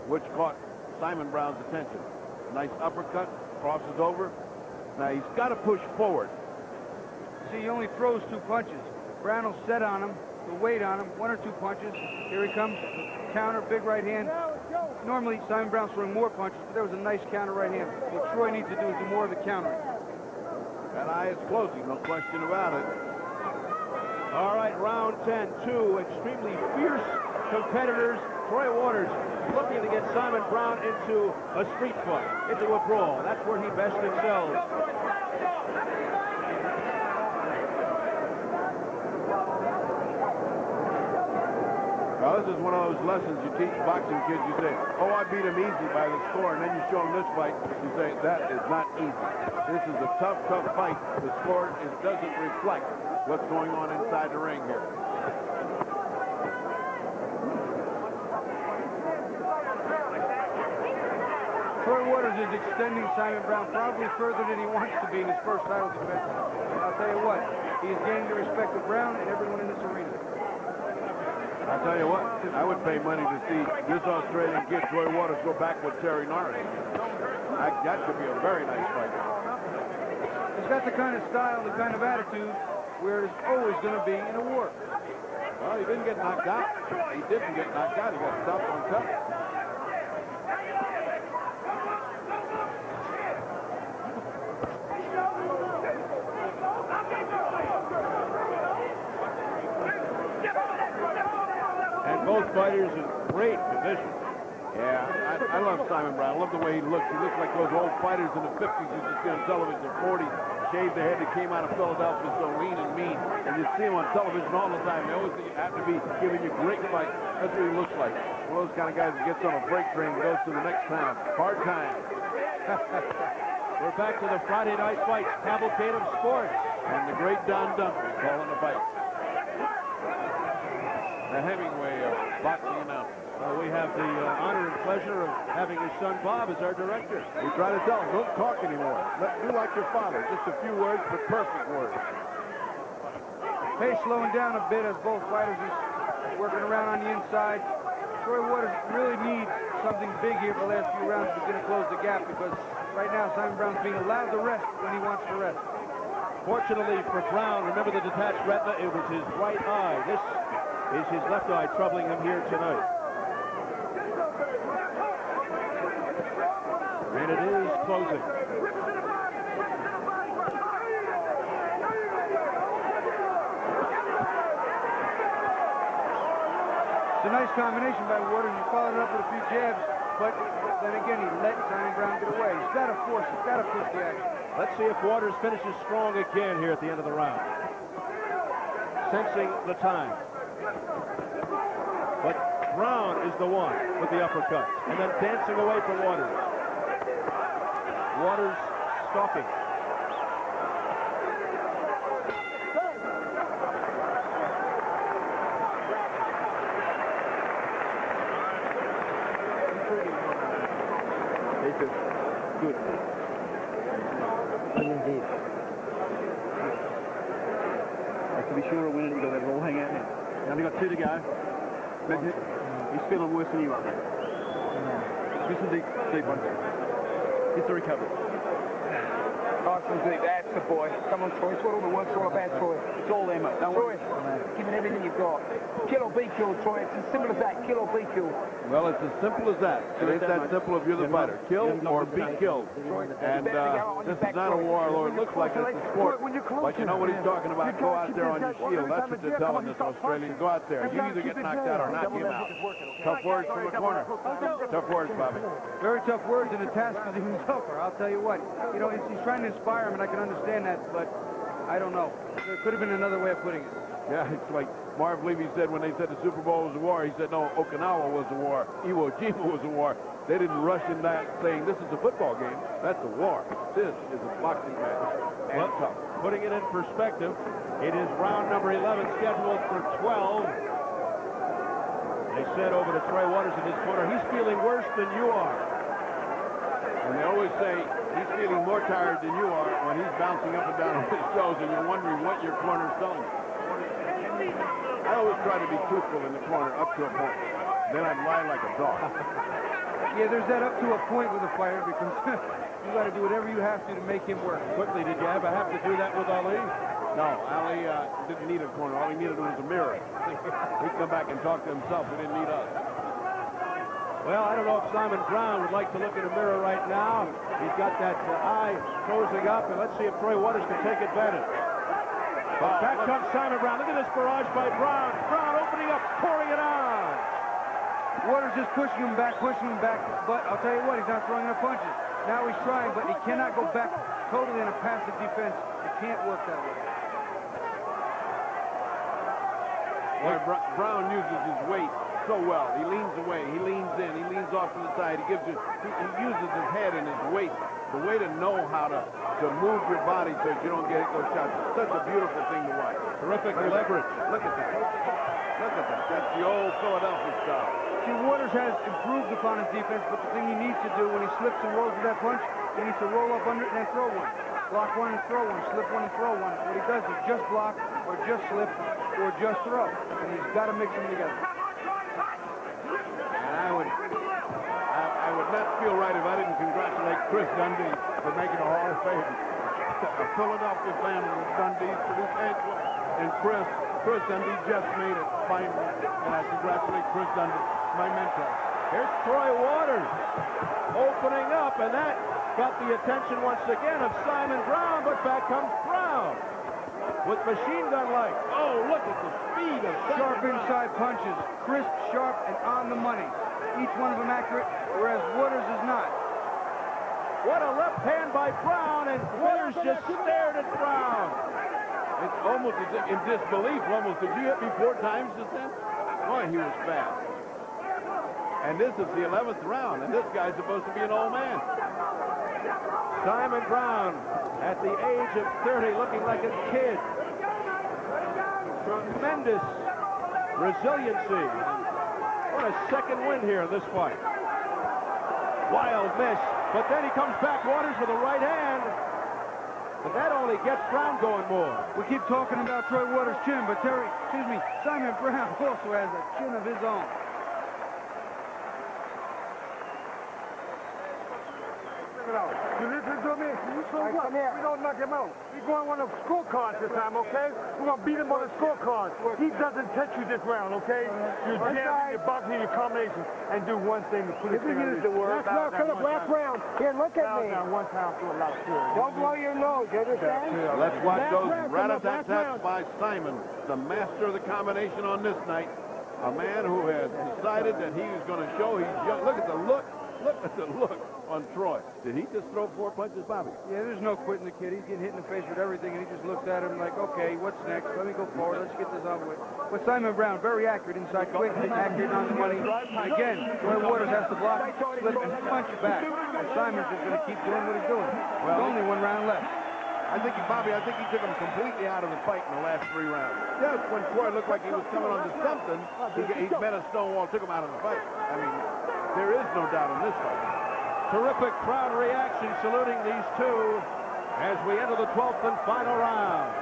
which caught Simon Brown's attention. Nice uppercut, crosses over. Now he's got to push forward. See, he only throws 2 punches. Brown will set on him, the weight on him, 1 or 2 punches. Here he comes, counter, big right hand. Normally, Simon Brown's throwing more punches, but there was a nice counter right hand. What Troy needs to do is do more of the countering. That eye is closing, no question about it. All right, round 10, 2 extremely fierce competitors. Troy Waters looking to get Simon Brown into a street fight, into a brawl. That's where he best excels. Well, this is one of those lessons you teach boxing kids. You say, oh, I beat him easy by the score, and then you show them this fight. You say, that is not easy. This is a tough, tough fight. The score, it doesn't reflect what's going on inside the ring here. Troy Waters is extending Simon Brown probably further than he wants to be in his first title defense. And I'll tell you what, he is gaining the respect of Brown and everyone in this arena. I'll tell you what, I would pay money to see this Australian kid, Troy Waters, go back with Terry Norris. That could be a very nice fight. He's got the kind of style, the kind of attitude where it's always going to be in a war. Well, he didn't get knocked out. He didn't get knocked out. He got stopped on top. And both fighters in great condition. Yeah, I love Simon Brown. I love the way he looks. He looks like those old fighters in the 50s you used to see on television, 40s, shaved their head that came out of Philadelphia, so lean and mean. And you see him on television all the time. They always have to be giving you great fights. That's what he looks like. One of those kind of guys that gets on a freight train and goes to the next town. Hard time. We're back to the Friday night fights, cavalcade of sports. And the great Don Duncan calling the fight. The Hemingway of boxing announcers. We have the honor and pleasure of having his son Bob as our director. We try to tell him, don't talk anymore. Do like your father. Just a few words, but perfect words. Pace slowing down a bit as both fighters are working around on the inside. Troy Waters really needs something big here for the last few rounds to begin to close the gap, because right now Simon Brown's being allowed to rest when he wants to rest. Fortunately for Brown, remember the detached retina, it was his right eye. This is his left eye troubling him here tonight. And it is closing. It's a nice combination by Waters. He followed it up with a few jabs, but then again, he let Simon Brown get away. He's got to force, he's got to push the action. Let's see if Waters finishes strong again here at the end of the round. Sensing the time. But Brown is the one with the uppercut. And then dancing away from Waters. Waters stalking. Good. To be sure of winning, you've got to let it all hang out now. Now we've got 2 to go. He's feeling worse than you are. This is deep one. It's the recovery. Nice and deep. That's the boy. Come on, Troy. It's what all the work's all about, Troy. It's all there, mate. Don't Troy, worry. give it everything you've got. Kill or be killed, Troy. It's as simple as that. Kill or be killed. Well, it's as simple as that. It ain't that simple if you're the fighter. Kill or be killed. And this is not a war, although it looks like it's a sport. But you know what he's talking about. Go out there on your shield. That's what they're telling this Australian. Go out there. You either get knocked out or knock him out. Tough words from the corner. Tough words, Bobby. Very tough words, and the task is even tougher. I'll tell you what. You know, he's trying to inspire him, and I can understand that, but I don't know. There could have been another way of putting it. Yeah, it's like Marv Levy said when they said the Super Bowl was a war. He said, no, Okinawa was a war. Iwo Jima was a war. They didn't rush in that saying, this is a football game. That's a war. This is a boxing match. And well, tough. Putting it in perspective, it is round number 11 scheduled for 12. They said over to Troy Waters in his corner, he's feeling worse than you are. And they always say he's feeling more tired than you are when he's bouncing up and down on his toes and you're wondering what your corner's telling you. I always try to be truthful in the corner up to a point. Then I'd lie like a dog. Yeah, there's that up to a point with a fighter, because you got to do whatever you have to make him work. Quickly, did you ever have to do that with Ali? No, Ali didn't need a corner. All he needed was a mirror. He'd come back and talk to himself. He didn't need us. Well, I don't know if Simon Brown would like to look in a mirror right now. He's got that eye closing up, and let's see if Troy Waters can take advantage. But back comes Simon Brown. Look at this barrage by Brown. Brown opening up, pouring it on. Waters just pushing him back, but I'll tell you what, he's not throwing enough punches. Now he's trying, but he cannot go back totally in a passive defense. It can't work that way. Brown uses his weight so well. He leans away, he leans in, he leans off to the side. He uses his head and his weight. The way to know how to move your body so that you don't get those shots. It's such a beautiful thing to watch. Terrific leverage. Look at that. Look at that. That's the old Philadelphia style. See, Waters has improved upon his defense, but the thing he needs to do when he slips and rolls with that punch, he needs to roll up under it and then throw one. Block one and throw one, slip one and throw one. What he does is just block or just slip or just throw. And he's got to mix them together. And I would not feel right if I didn't congratulate Chris Dundee for making a Hall of Fame. A Philadelphia family of Dundees produced Angela and Chris Dundee just made it finally. And I congratulate Chris Dundee, my mentor. Here's Troy Waters opening up, and that got the attention once again of Simon Brown, but back comes Brown with machine gun light. Oh, look at the speed of Sharp inside punches, crisp, sharp, and on the money. Each one of them accurate, whereas Waters is not. What a left hand by Brown, and Waters just stared at Brown. It's almost as if in disbelief, almost. Did you hit me 4 times just then? Boy, he was fast. And this is the 11th round, and this guy's supposed to be an old man. Simon Brown, at the age of 30, looking like a kid. Tremendous resiliency. What a second win here in this fight. Wild miss, but then he comes back, Waters, with a right hand. But that only gets Brown going more. We keep talking about Troy Waters' chin, but Simon Brown also has a chin of his own. You listen to me? So what? We don't knock him out. We're going on the scorecards this time, okay? We're going to beat him on the scorecards. He doesn't touch you this round, okay? You jam, you boxing, your combination, and do one thing to put his finger on the word. Last round. Here, look at me. Down one time to a lot of fury. Don't blow your nose, you understand? Let's watch those rat-a-tat-tats by Simon, the master of the combination on this night. A man who has decided that he is going to show he's young. Look at the look. Look at the look on Troy. Did he just throw 4 punches, Bobby? Yeah, there's no quitting the kid. He's getting hit in the face with everything, and he just looks at him like, okay, what's next? Let me go forward. Let's get this over with. But Simon Brown, very accurate inside, quick, accurate on the money. And again, Troy Waters has to block, slip, and punch back. And Simon's just going to keep doing what he's doing. There's only 1 round left. I think he took him completely out of the fight in the last 3 rounds. Just when Troy looked like he was coming onto something, he met a stone wall, took him out of the fight. I mean, there is no doubt in this fight. Terrific crowd reaction saluting these two as we enter the 12th and final round.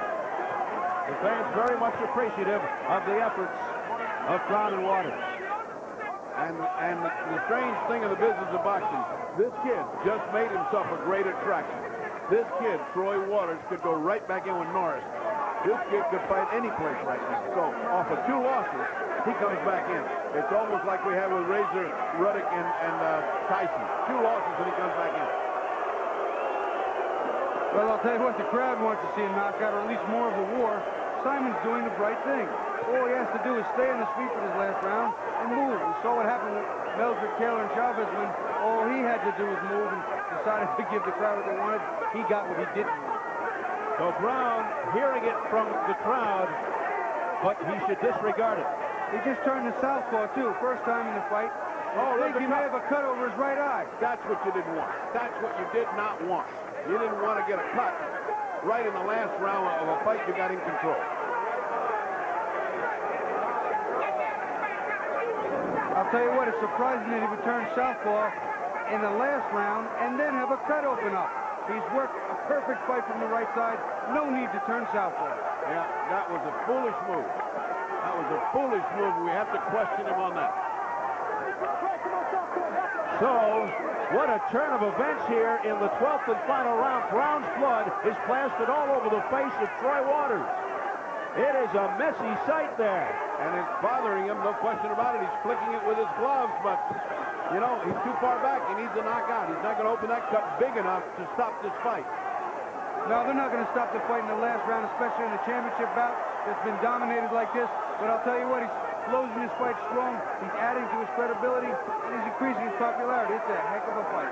The fans very much appreciative of the efforts of Brown and Waters. And the strange thing in the business of boxing, this kid just made himself a great attraction. This kid, Troy Waters, could go right back in with Norris. This kid could fight any place right now. So, off of 2 losses, he comes back in. It's almost like we have with Razor, Ruddock, and Tyson. 2 losses, and he comes back in. Well, I'll tell you what, the crowd wants to see a knockout, or at least more of a war. Simon's doing the right thing. All he has to do is stay on his feet for this last round and move. We saw what happened with Meldrick, Taylor, and Chavez when all he had to do was move and decided to give the crowd what they wanted. He got what he didn't want. So Brown hearing it from the crowd, but he should disregard it. He just turned to southpaw, too. First time in the fight. Oh, I think he may have a cut over his right eye. That's what you didn't want. That's what you did not want. You didn't want to get a cut right in the last round of a fight you got in control. I'll tell you what, it's surprising that he would turn southpaw in the last round and then have a cut open up. He's worked a perfect fight from the right side. No need to turn southpaw. Yeah, that was a foolish move. That was a foolish move. We have to question him on that. So, what a turn of events here in the 12th and final round. Brown's blood is plastered all over the face of Troy Waters. It is a messy sight there. And it's bothering him, no question about it. He's flicking it with his gloves, but, you know, he's too far back. He needs a knockout. He's not going to open that cut big enough to stop this fight. No, they're not going to stop the fight in the last round, especially in the championship bout that's been dominated like this. But I'll tell you what, he's closing his fight strong. He's adding to his credibility, and he's increasing his popularity. It's a heck of a fight.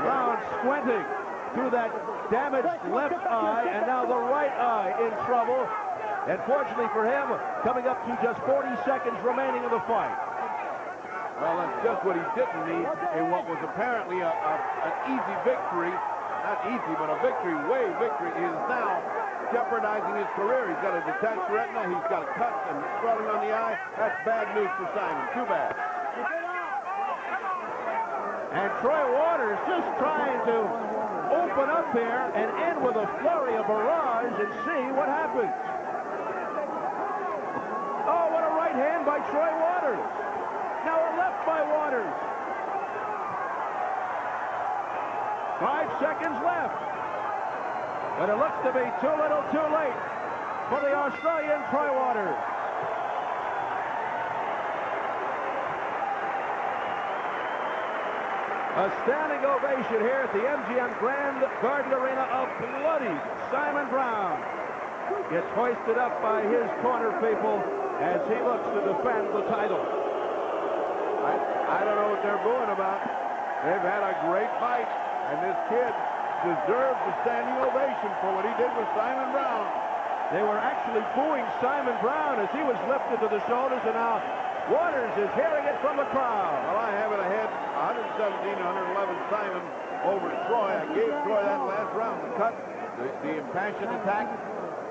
Brown squinting through that damaged left eye, and now the right eye in trouble. And fortunately for him, coming up to just 40 seconds remaining in the fight. Well, that's just what he didn't need in what was apparently an easy victory. Not easy, but a victory, victory. He is now jeopardizing his career. He's got a detached retina. He's got a cut and swelling on the eye. That's bad news for Simon. Too bad. And Troy Waters just trying to open up here and end with a flurry of barrage and see what happens. Oh, what a right hand by Troy Waters. Now a left by Waters. 5 seconds left. But it looks to be too little too late for the Australian Troy Waters. A standing ovation here at the MGM Grand Garden Arena of bloody Simon Brown. Gets hoisted up by his corner people as he looks to defend the title. I don't know what they're booing about. They've had a great fight, and this kid deserves a standing ovation for what he did with Simon Brown. They were actually booing Simon Brown as he was lifted to the shoulders, and now Waters is hearing it from the crowd. Well, I have it ahead, 117-111 Simon over Troy. I gave Troy that last round, the cut, the impassioned attack,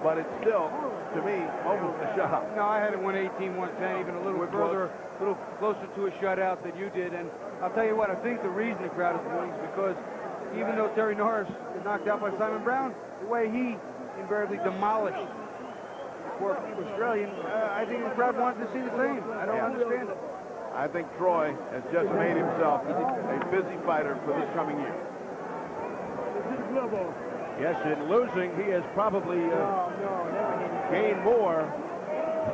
but it's still, to me, almost a shutout. No, I had it 118-110, even a little further, a little closer to a shutout than you did. And I'll tell you what, I think the reason the crowd is booing is because even though Terry Norris was knocked out by Simon Brown, the way he invariably demolished for Australian, I think the crowd wanted to see the same. I don't understand it. I think Troy has just made himself a busy fighter for this coming year. Yes, in losing, he has probably gained more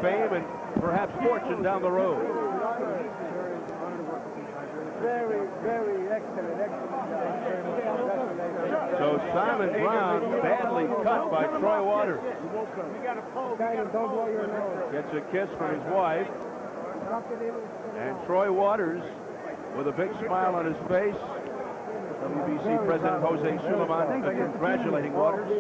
fame and perhaps fortune down the road. Very, very excellent. So Simon Brown badly cut by Troy Waters. Gets a kiss from his wife. And Troy Waters, with a big smile on his face, WBC President Jose Suleiman congratulating Waters.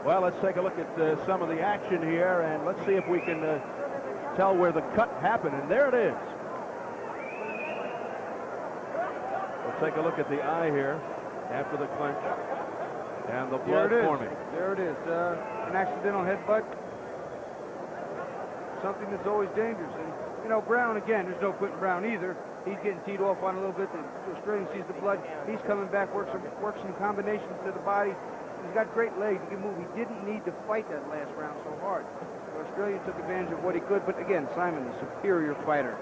Well, let's take a look at some of the action here, and let's see if we can tell where the cut happened. And there it is. Let's take a look at the eye here after the clinch and the blood forming. There it is. An accidental headbutt. Something that's always dangerous. And, you know, Brown, again, there's no putting Brown either. He's getting teed off on a little bit. The Australian sees the blood. He's coming back, works some combinations to the body. He's got great legs. He can move. He didn't need to fight that last round so hard. So Australia took advantage of what he could. But, again, Simon, the superior fighter.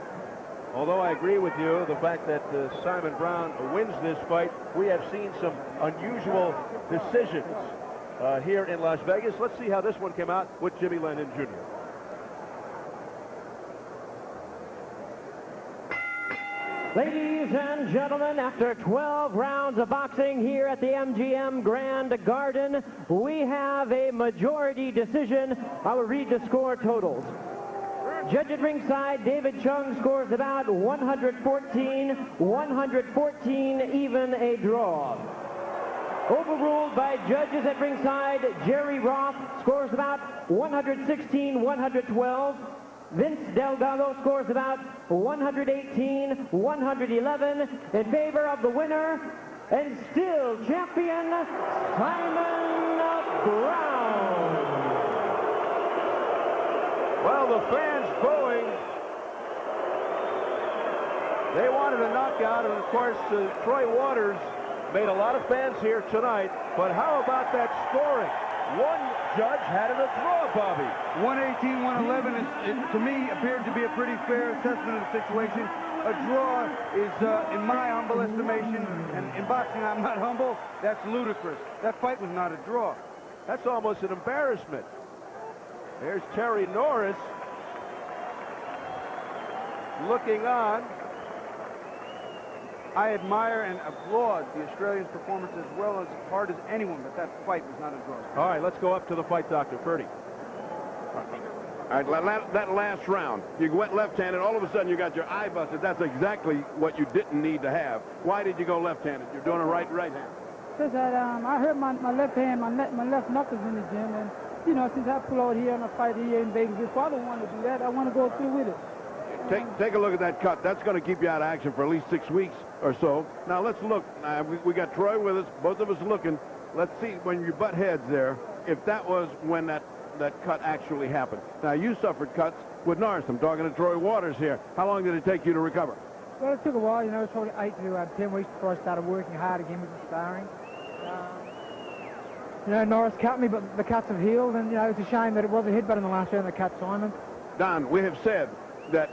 Although I agree with you, the fact that Simon Brown wins this fight, we have seen some unusual decisions here in Las Vegas. Let's see how this one came out with Jimmy Lennon Jr. Ladies and gentlemen, after 12 rounds of boxing here at the MGM Grand Garden, we have a majority decision. I will read the score totals. Judge at ringside, David Chung, scores about 114, even a draw. Overruled by judges at ringside, Jerry Roth scores about 116-112. Vince Delgado scores about 118-111 in favor of the winner and still champion, Simon Brown. Well, the fans booing. They wanted a knockout, and of course, Troy Waters made a lot of fans here tonight. But how about that scoring? One judge had it a draw, Bobby. 118-111 to me appeared to be a pretty fair assessment of the situation. A draw is, in my humble estimation, and in boxing I'm not humble, that's ludicrous. That fight was not a draw. That's almost an embarrassment. There's Terry Norris looking on. I admire and applaud the Australians' performance as well as hard as anyone, but that fight was not a draw. All right, let's go up to the fight, Dr. Purdy. All right, that last round, you went left-handed, all of a sudden you got your eye busted. That's exactly what you didn't need to have. Why did you go left-handed? You're doing a right-hand. Because I hurt my left hand, my left knuckles in the gym, and you know, since I pull out here and I fight here in Vegas, I don't want to do that. I want to go through with it. Take a look at that cut. That's going to keep you out of action for at least 6 weeks or so. Now let's look. We got Troy with us. Both of us looking. Let's see when you butt heads there, if that was when that cut actually happened. Now you suffered cuts with Norris. I'm talking to Troy Waters here. How long did it take you to recover? Well, it took a while. You know, it was probably 8 to 10 weeks before I started working hard again with the sparring. You know, Norris cut me, but the cuts have healed, and you know, it's a shame that it was a headbutt in the last round that cut Simon. Don, we have said that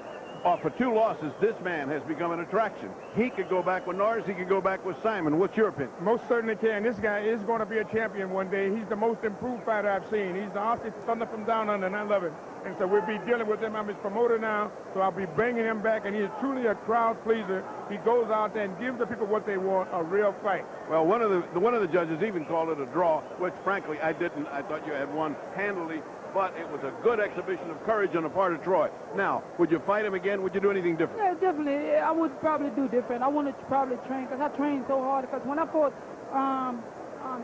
for 2 losses, this man has become an attraction. He could go back with Norris. He could go back with Simon. What's your opinion? Most certainly can. This guy is going to be a champion one day. He's the most improved fighter I've seen. He's the Aussie Thunder from down under, and I love him. And so we'll be dealing with him. I'm his promoter now, so I'll be bringing him back, and he is truly a crowd pleaser. He goes out there and gives the people what they want, a real fight. Well, one of the judges even called it a draw, which, frankly, I didn't. I thought you had won handily. But it was a good exhibition of courage on the part of Troy. Now, would you fight him again? Would you do anything different? Yeah, definitely. I would probably do different. I wanted to probably train, because I trained so hard. Because when I fought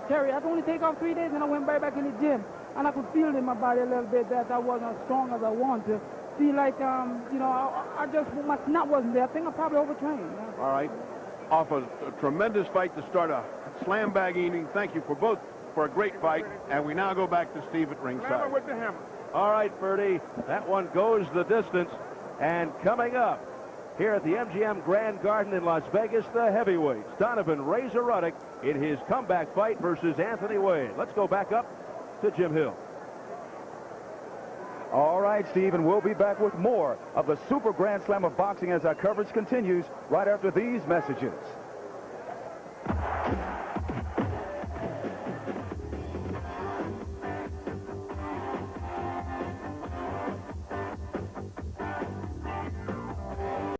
Terry, I could only take off 3 days, and I went right back in the gym. And I could feel in my body a little bit that I wasn't as strong as I wanted to. See, like, you know, I just, my snot wasn't there. I think I probably overtrained. Yeah. All right. Off a tremendous fight to start a slam bag evening. Thank you for both for a great fight, and we now go back to Steve at ringside. Hammer with the hammer. All right, Bertie, that one goes the distance. And coming up here at the MGM Grand Garden in Las Vegas, the heavyweights, Donovan Razor Ruddock in his comeback fight versus Anthony Wade. Let's go back up to Jim Hill. All right, Steve, and we'll be back with more of the Super Grand Slam of Boxing as our coverage continues right after these messages.